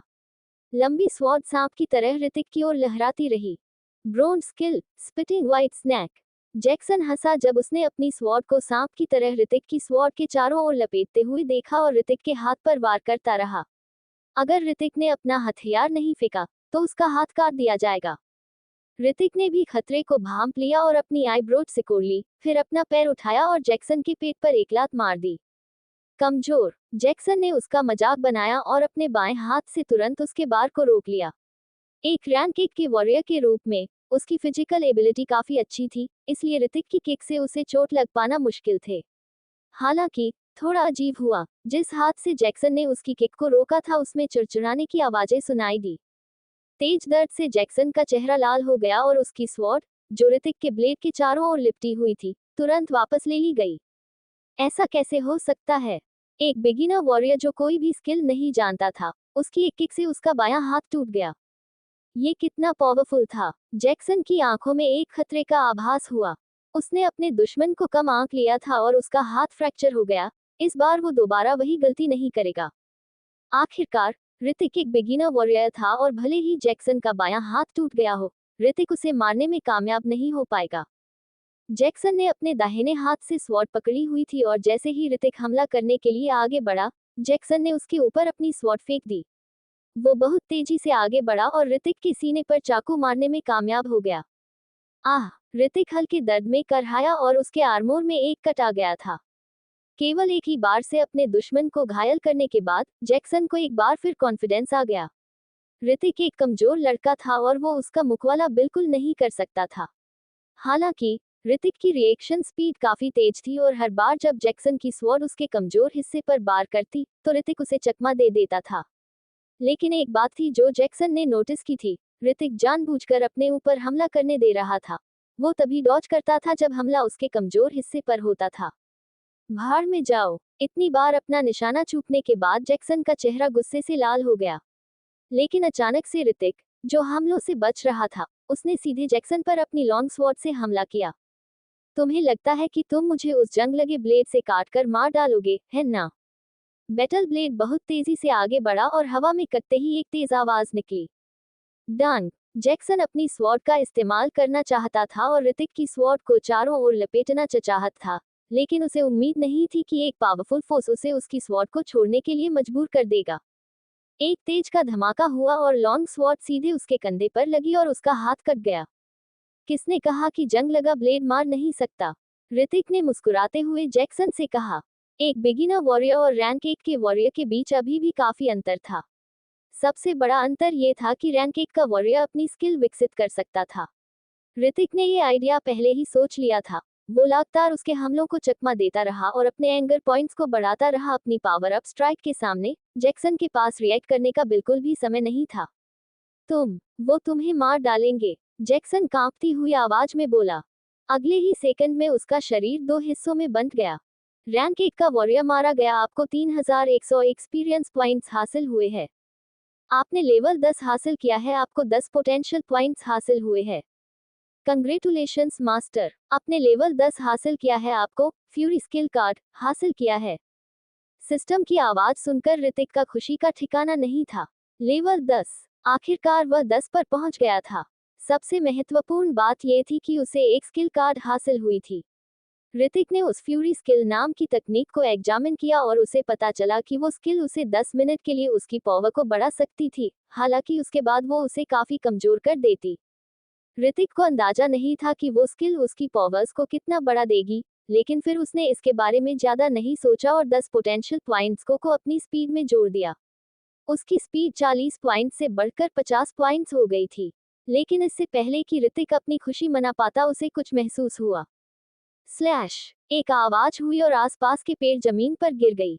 लंबी स्वॉर्ड सांप की तरह ऋतिक की ओर लहराती रही। Bronze skill, spitting white snake. Jackson हंसा जब उसने अपनी स्वॉर्ड को सांप की तरह ऋतिक की स्वॉर्ड के चारों ओर लपेटते हुए देखा और ऋतिक के हाथ पर वार करता रहा। अगर ऋतिक ने अपना हथियार नहीं फेंका, तो उसका हाथ काट दिया जाएगा। ऋतिक ने भी खतरे को भांप लिया और अपनी आईब्रोज सिकोड़ ली, फिर अपना पैर उठाया और जैक्सन के पेट पर एक लात मार दी। कमजोर! जैक्सन ने उसका मजाक बनाया और अपने बाएं हाथ से तुरंत उसके बार को रोक लिया। एक रैंक 1 के वॉरियर के रूप में उसकी फिजिकल एबिलिटी काफी अच्छी थी, इसलिए ऋतिक की किक से उसे चोट लग पाना मुश्किल थे। हालांकि थोड़ा अजीब हुआ, जिस हाथ से जैक्सन ने उसकी किक को रोका था उसमें चिड़चिड़ाने की आवाजें सुनाई दी। तेज दर्द से जैक्सन का चेहरा लाल हो गया और उसकी स्वॉर्ड, जो ऋतिक के ब्लेड के चारों ओर लिपटी हुई थी, तुरंत वापस ले ली गई। ऐसा कैसे हो सकता है? एक बिगिनर वॉरियर जो कोई भी स्किल नहीं जानता था, उसकी एक किक से उसका बायां हाथ टूट गया। ये कितना पावरफुल था! जैक्सन की आंखों में एक खतरे का आभास हुआ। उसने अपने दुश्मन को कम आंक लिया था और उसका हाथ फ्रैक्चर हो गया। इस बार वो दोबारा वही गलती नहीं करेगा। आखिरकार ऋतिक एक बिगिनर वॉरियर था और भले ही जैक्सन का बायां हाथ टूट गया हो, ऋतिक उसे मारने में कामयाब नहीं हो पाएगा। जैक्सन ने अपने दाहिने हाथ से स्वॉर्ड पकड़ी हुई थी और जैसे ही ऋतिक हमला करने के लिए आगे बढ़ा, जैक्सन ने उसके ऊपर अपनी स्वॉर्ड फेंक दी। वो बहुत तेजी से आगे बढ़ा और ऋतिक के सीने पर चाकू मारने में कामयाब हो गया। आह! ऋतिक हल्के दर्द में करहाया और उसके आर्मोर में एक कट आ गया था। केवल एक ही बार से अपने दुश्मन को घायल करने के बाद जैक्सन को एक बार फिर कॉन्फिडेंस आ गया। ऋतिक एक कमजोर लड़का था और वो उसका मुकाबला बिल्कुल नहीं कर सकता था। हालांकि ऋतिक की रिएक्शन स्पीड काफी तेज थी और हर बार जब जैक्सन की स्वॉर्ड उसके कमजोर हिस्से पर वार करती, तो ऋतिक उसे चकमा दे देता था। लेकिन एक बात थी जो जैक्सन ने नोटिस की थी, ऋतिक जानबूझकर अपने ऊपर हमला करने दे रहा था। वो तभी डॉज करता था जब हमला उसके कमजोर हिस्से पर होता था। भाड़ में जाओ! इतनी बार अपना निशाना चूकने के बाद जैक्सन का चेहरा गुस्से से लाल हो गया। लेकिन अचानक से ऋतिक, जो हमलों से बच रहा था, उसने सीधे जैक्सन पर अपनी लॉन्ग स्वॉर्ड से हमला किया। तुम्हें लगता है कि तुम मुझे उस जंग लगे ब्लेड से काटकर मार डालोगे, है ना? बैटल ब्लेड बहुत तेजी से आगे बढ़ा और हवा में कटते ही एक तेज आवाज निकली। डंग! जैक्सन अपनी स्वॉर्ड का इस्तेमाल करना चाहता था और ऋतिक की स्वॉर्ड को चारों ओर लपेटना चाहत था, लेकिन उसे उम्मीद नहीं थी कि एक पावरफुल फोर्स उसे उसकी स्वॉर्ड को छोड़ने के लिए मजबूर कर देगा। एक तेज का धमाका हुआ और लॉन्ग स्वॉर्ड सीधे उसके कंधे पर लगी और उसका हाथ कट गया। किसने कहा कि जंग लगा ब्लेड मार नहीं सकता? ऋतिक ने मुस्कुराते हुए जैक्सन से कहा। एक बिगिनर वॉरियर और रैंक 1 के वॉरियर के बीच अभी भी काफी अंतर था। सबसे बड़ा अंतर ये था कि रैंक 1 का वॉरियर अपनी स्किल विकसित कर सकता था। ऋतिक ने ये आइडिया पहले ही सोच लिया था। वो लगातार उसके हमलों को चकमा देता रहा और अपने एंगर पॉइंट्स को बढ़ाता रहा। अपनी पावर अप स्ट्राइक के सामने जैक्सन के पास रिएक्ट करने का बिल्कुल भी समय नहीं था। वो तुम्हें मार डालेंगे, जैक्सन कांपती हुई आवाज में बोला। अगले ही सेकंड में उसका शरीर 2 हिस्सों में बंट गया। रैंक 1 का वॉरियर मारा गया। आपको 3100 एक्सपीरियंस पॉइंट्स हासिल हुए हैं। आपने लेवल 10 हासिल किया है। आपको 10 पोटेंशियल पॉइंट्स हासिल हुए हैं। कंग्रेचुलेशंस मास्टर, आपने लेवल 10 हासिल किया है। आपको फ्यूरी स्किल कार्ड हासिल किया है। सिस्टम की आवाज सुनकर ऋतिक का खुशी का ठिकाना नहीं था। लेवल 10! आखिरकार वह 10 पर पहुंच गया था। सबसे महत्वपूर्ण बात यह थी कि उसे एक स्किल कार्ड हासिल हुई थी। ऋतिक ने उस फ्यूरी स्किल नाम की तकनीक को एग्जामिन किया और उसे पता चला कि वो स्किल उसे 10 मिनट के लिए उसकी पावर को बढ़ा सकती थी, हालांकि उसके बाद वो उसे काफी कमजोर कर देती। ऋतिक को अंदाजा नहीं था कि वो स्किल उसकी पावर्स को कितना बढ़ा देगी, लेकिन फिर उसने इसके बारे में ज्यादा नहीं सोचा और 10 पोटेंशियल पॉइंट्स को अपनी स्पीड में जोड़ दिया। उसकी स्पीड 40 पॉइंट से बढ़कर 50 पॉइंट्स हो गई थी। लेकिन इससे पहले कि ऋतिक अपनी खुशी मना पाता उसे कुछ महसूस हुआ। स्लैश! एक आवाज हुई और आसपास के पेड़ जमीन पर गिर गई।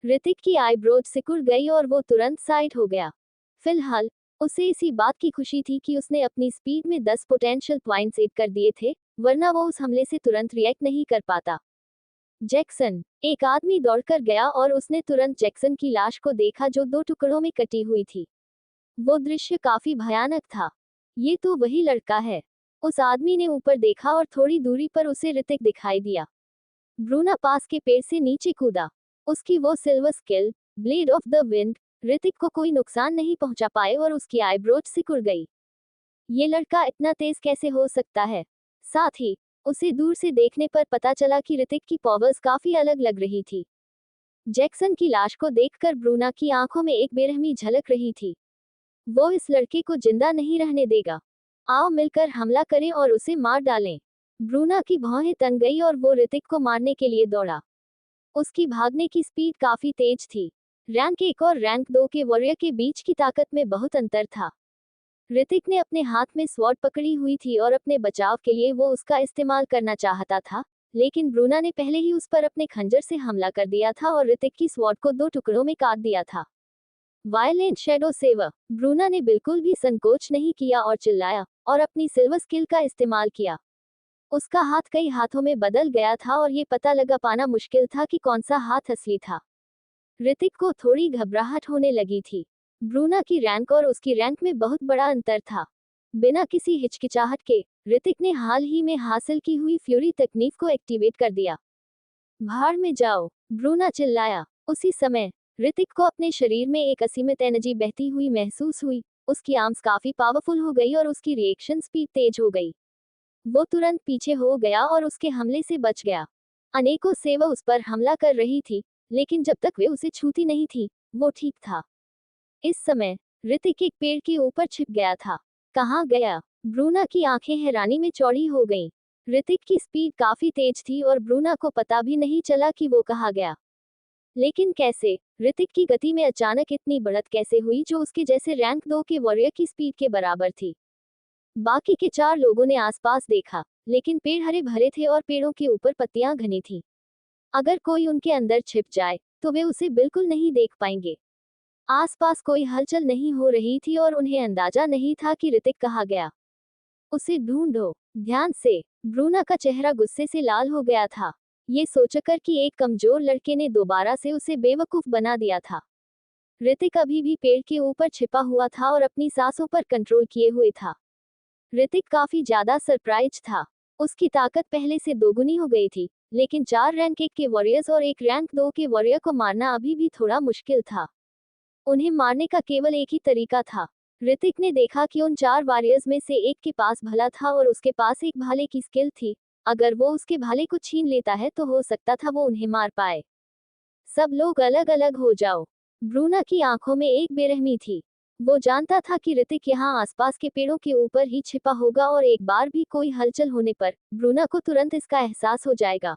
ऋतिक की आईब्रोज सिकुड़ गई और वो तुरंत साइड हो गया। फिलहाल उसे इसी बात की खुशी थी कि उसने अपनी स्पीड में 10 पोटेंशियल पॉइंट्स ऐड कर दिए थे, वरना वो उस हमले से तुरंत रिएक्ट नहीं कर पाता। जैक्सन! एक आदमी दौड़कर गया और उसने तुरंत जैक्सन की लाश को देखा जो 2 टुकड़ों में कटी हुई थी। वो दृश्य काफी भयानक था। ये तो वही लड़का है। उस आदमी ने ऊपर देखा और थोड़ी दूरी पर उसे ऋतिक दिखाई दिया। ब्रूना पास के पेड़ से नीचे कूदा। उसकी वो silver skill, blade of the wind, Hrithik को कोई नुकसान नहीं पहुंचा पाए और उसकी आईब्रोज सिकुड़ गई। ये लड़का इतना तेज कैसे हो सकता है? साथ ही उसे दूर से देखने पर पता चला कि ऋतिक की पावर्स काफी अलग लग रही थी। जैक्सन की लाश को देखकर ब्रूना की आंखों में एक बेरहमी झलक रही थी। वो इस लड़के को जिंदा नहीं रहने देगा। आओ मिलकर हमला करें और उसे मार डालें। ब्रूना की भौहें तन गई और वो ऋतिक को मारने के लिए दौड़ा। उसकी भागने की स्पीड काफी तेज थी। रैंक 1 और रैंक 2 के वॉरियर के बीच की ताकत में बहुत अंतर था। ऋतिक ने अपने हाथ में स्वॉर्ड पकड़ी हुई थी और अपने बचाव के लिए वो उसका इस्तेमाल करना चाहता था, लेकिन ब्रूना ने पहले ही उस पर अपने खंजर से हमला कर दिया था और ऋतिक की स्वॉर्ड को 2 टुकड़ों में काट दिया था। Violent shadow saver! ब्रूना ने बिल्कुल भी संकोच नहीं किया और चिल्लाया और अपनी सिल्वर स्किल का इस्तेमाल किया। उसका हाथ कई हाथों में बदल गया था और ये पता लगा पाना मुश्किल था कि कौन सा हाथ असली था। ऋतिक को थोड़ी घबराहट होने लगी थी। ब्रूना की रैंक और उसकी रैंक में बहुत बड़ा अंतर था। बिना किसी हिचकिचाहट के ऋतिक ने हाल ही में हासिल की हुई फ्यूरी तकनीक को एक्टिवेट कर दिया। भाड़ में जाओ! ब्रूना चिल्लाया। उसी समय ऋतिक को अपने शरीर में एक असीमित एनर्जी बहती हुई महसूस हुई। उसकी आर्म्स काफी पावरफुल हो गई और उसकी रिएक्शन स्पीड तेज हो गई। वो तुरंत पीछे हो गया और उसके हमले से बच गया। अनेकों सेवा उस पर हमला कर रही थी, लेकिन जब तक वे उसे छूती नहीं थी, वो ठीक था। इस समय ऋतिक एक पेड़ के ऊपर छिप गया था। कहाँ गया? ब्रूना की आंखें हैरानी में चौड़ी हो गईं। ऋतिक की स्पीड काफी तेज थी और ब्रूना को पता भी नहीं चला कि वो कहाँ गया। लेकिन कैसे? ऋतिक की गति में अचानक इतनी बढ़त कैसे हुई जो उसके जैसे रैंक 2 के वॉरियर की स्पीड के बराबर थी? बाकी के 4 लोगों ने आसपास देखा, लेकिन पेड़ हरे भरे थे और पेड़ों के ऊपर पत्तियां घनी थीं। अगर कोई उनके अंदर छिप जाए, तो वे उसे बिल्कुल नहीं देख पाएंगे। आसपास कोई हलचल नहीं हो रही थी और उन्हें अंदाजा नहीं था कि ऋतिक कहाँ गया। उसे ढूंढो, ध्यान से! ब्रूना का चेहरा गुस्से से लाल हो गया था, ये सोचकर कि एक कमजोर लड़के ने दोबारा से उसे बेवकूफ बना दिया था। ऋतिक अभी भी पेड़ के ऊपर छिपा हुआ था और अपनी सांसों पर कंट्रोल किए हुए था। ऋतिक काफी ज्यादा सरप्राइज था। उसकी ताकत पहले से दोगुनी हो गई थी, लेकिन 4 रैंक 1 के वॉरियर्स और 1 रैंक 2 के वॉरियर को मारना अभी भी थोड़ा मुश्किल था। उन्हें मारने का केवल एक ही तरीका था। ऋतिक ने देखा कि उन 4 वॉरियर्स में से एक के पास भला था और उसके पास एक भाले की स्किल थी। अगर वो उसके भाले को छीन लेता है तो हो सकता था वो उन्हें मार पाए। सब लोग अलग अलग हो जाओ! ब्रूना की आंखों में एक बेरहमी थी। वो जानता था कि ऋतिक यहाँ आसपास के पेड़ों के ऊपर ही छिपा होगा और एक बार भी कोई हलचल होने पर ब्रूना को तुरंत इसका एहसास हो जाएगा।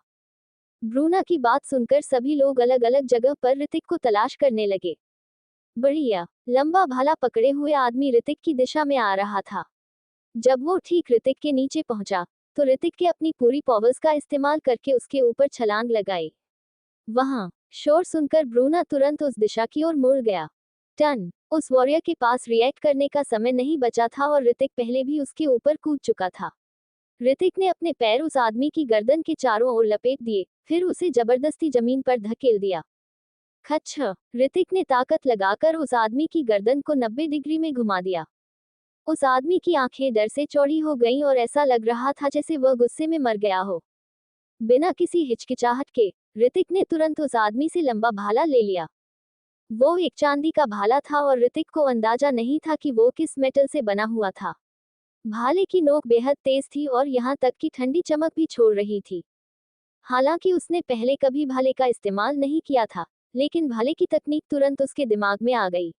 ब्रूना की बात सुनकर सभी लोग अलग अलग जगह पर ऋतिक को तलाश करने लगे। बढ़िया! लंबा भाला पकड़े हुए आदमी ऋतिक की दिशा में आ रहा था। जब वो ठीक ऋतिक के नीचे पहुंचा, तो ऋतिक के अपनी पूरी पावर्स का इस्तेमाल करके उसके ऊपर छलांग लगाई। वहां शोर सुनकर ब्रूना तुरंत उस दिशा की ओर मुड़ गया। टन! उस वॉरियर के पास रिएक्ट करने का समय नहीं बचा था और ऋतिक पहले भी उसके ऊपर कूद चुका था। ऋतिक ने अपने पैर उस आदमी की गर्दन के चारों ओर लपेट दिए, फिर उसे जबरदस्ती जमीन पर धकेल दिया। खच्छ! ऋतिक ने ताकत लगाकर उस आदमी की गर्दन को 90 डिग्री में घुमा दिया। उस आदमी की आंखें डर से चौड़ी हो गईं और ऐसा लग रहा था जैसे वह गुस्से में मर गया हो। बिना किसी हिचकिचाहट के ऋतिक ने तुरंत उस आदमी से लंबा भाला ले लिया। वो एक चांदी का भाला था और ऋतिक को अंदाजा नहीं था कि वो किस मेटल से बना हुआ था। भाले की नोक बेहद तेज थी और यहाँ तक कि ठंडी चमक भी छोड़ रही थी। हालांकि उसने पहले कभी भाले का इस्तेमाल नहीं किया था, लेकिन भाले की तकनीक तुरंत उसके दिमाग में आ गई।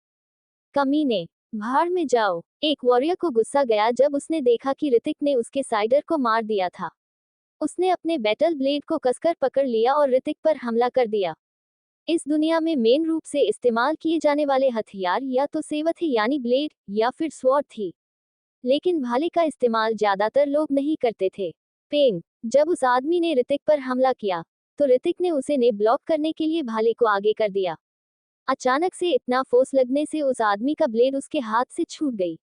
कमीने, भाड़ में जाओ। एक वॉरियर को गुस्सा गया जब उसने देखा कि ऋतिक ने उसके साइडर को मार दिया था। उसने अपने बैटल ब्लेड को कसकर पकड़ लिया और ऋतिक पर हमला कर दिया। इस दुनिया में मेन रूप से इस्तेमाल किए जाने वाले हथियार या तो सेव थे यानी ब्लेड, या फिर स्वॉर्ड थी, लेकिन भाले का इस्तेमाल ज्यादातर लोग नहीं करते थे। पेंग, जब उस आदमी ने ऋतिक पर हमला किया, तो ऋतिक ने उसे ने ब्लॉक करने के लिए भाले को आगे कर दिया। अचानक से इतना फोर्स लगने से उस आदमी का ब्लेड उसके हाथ से छूट गई।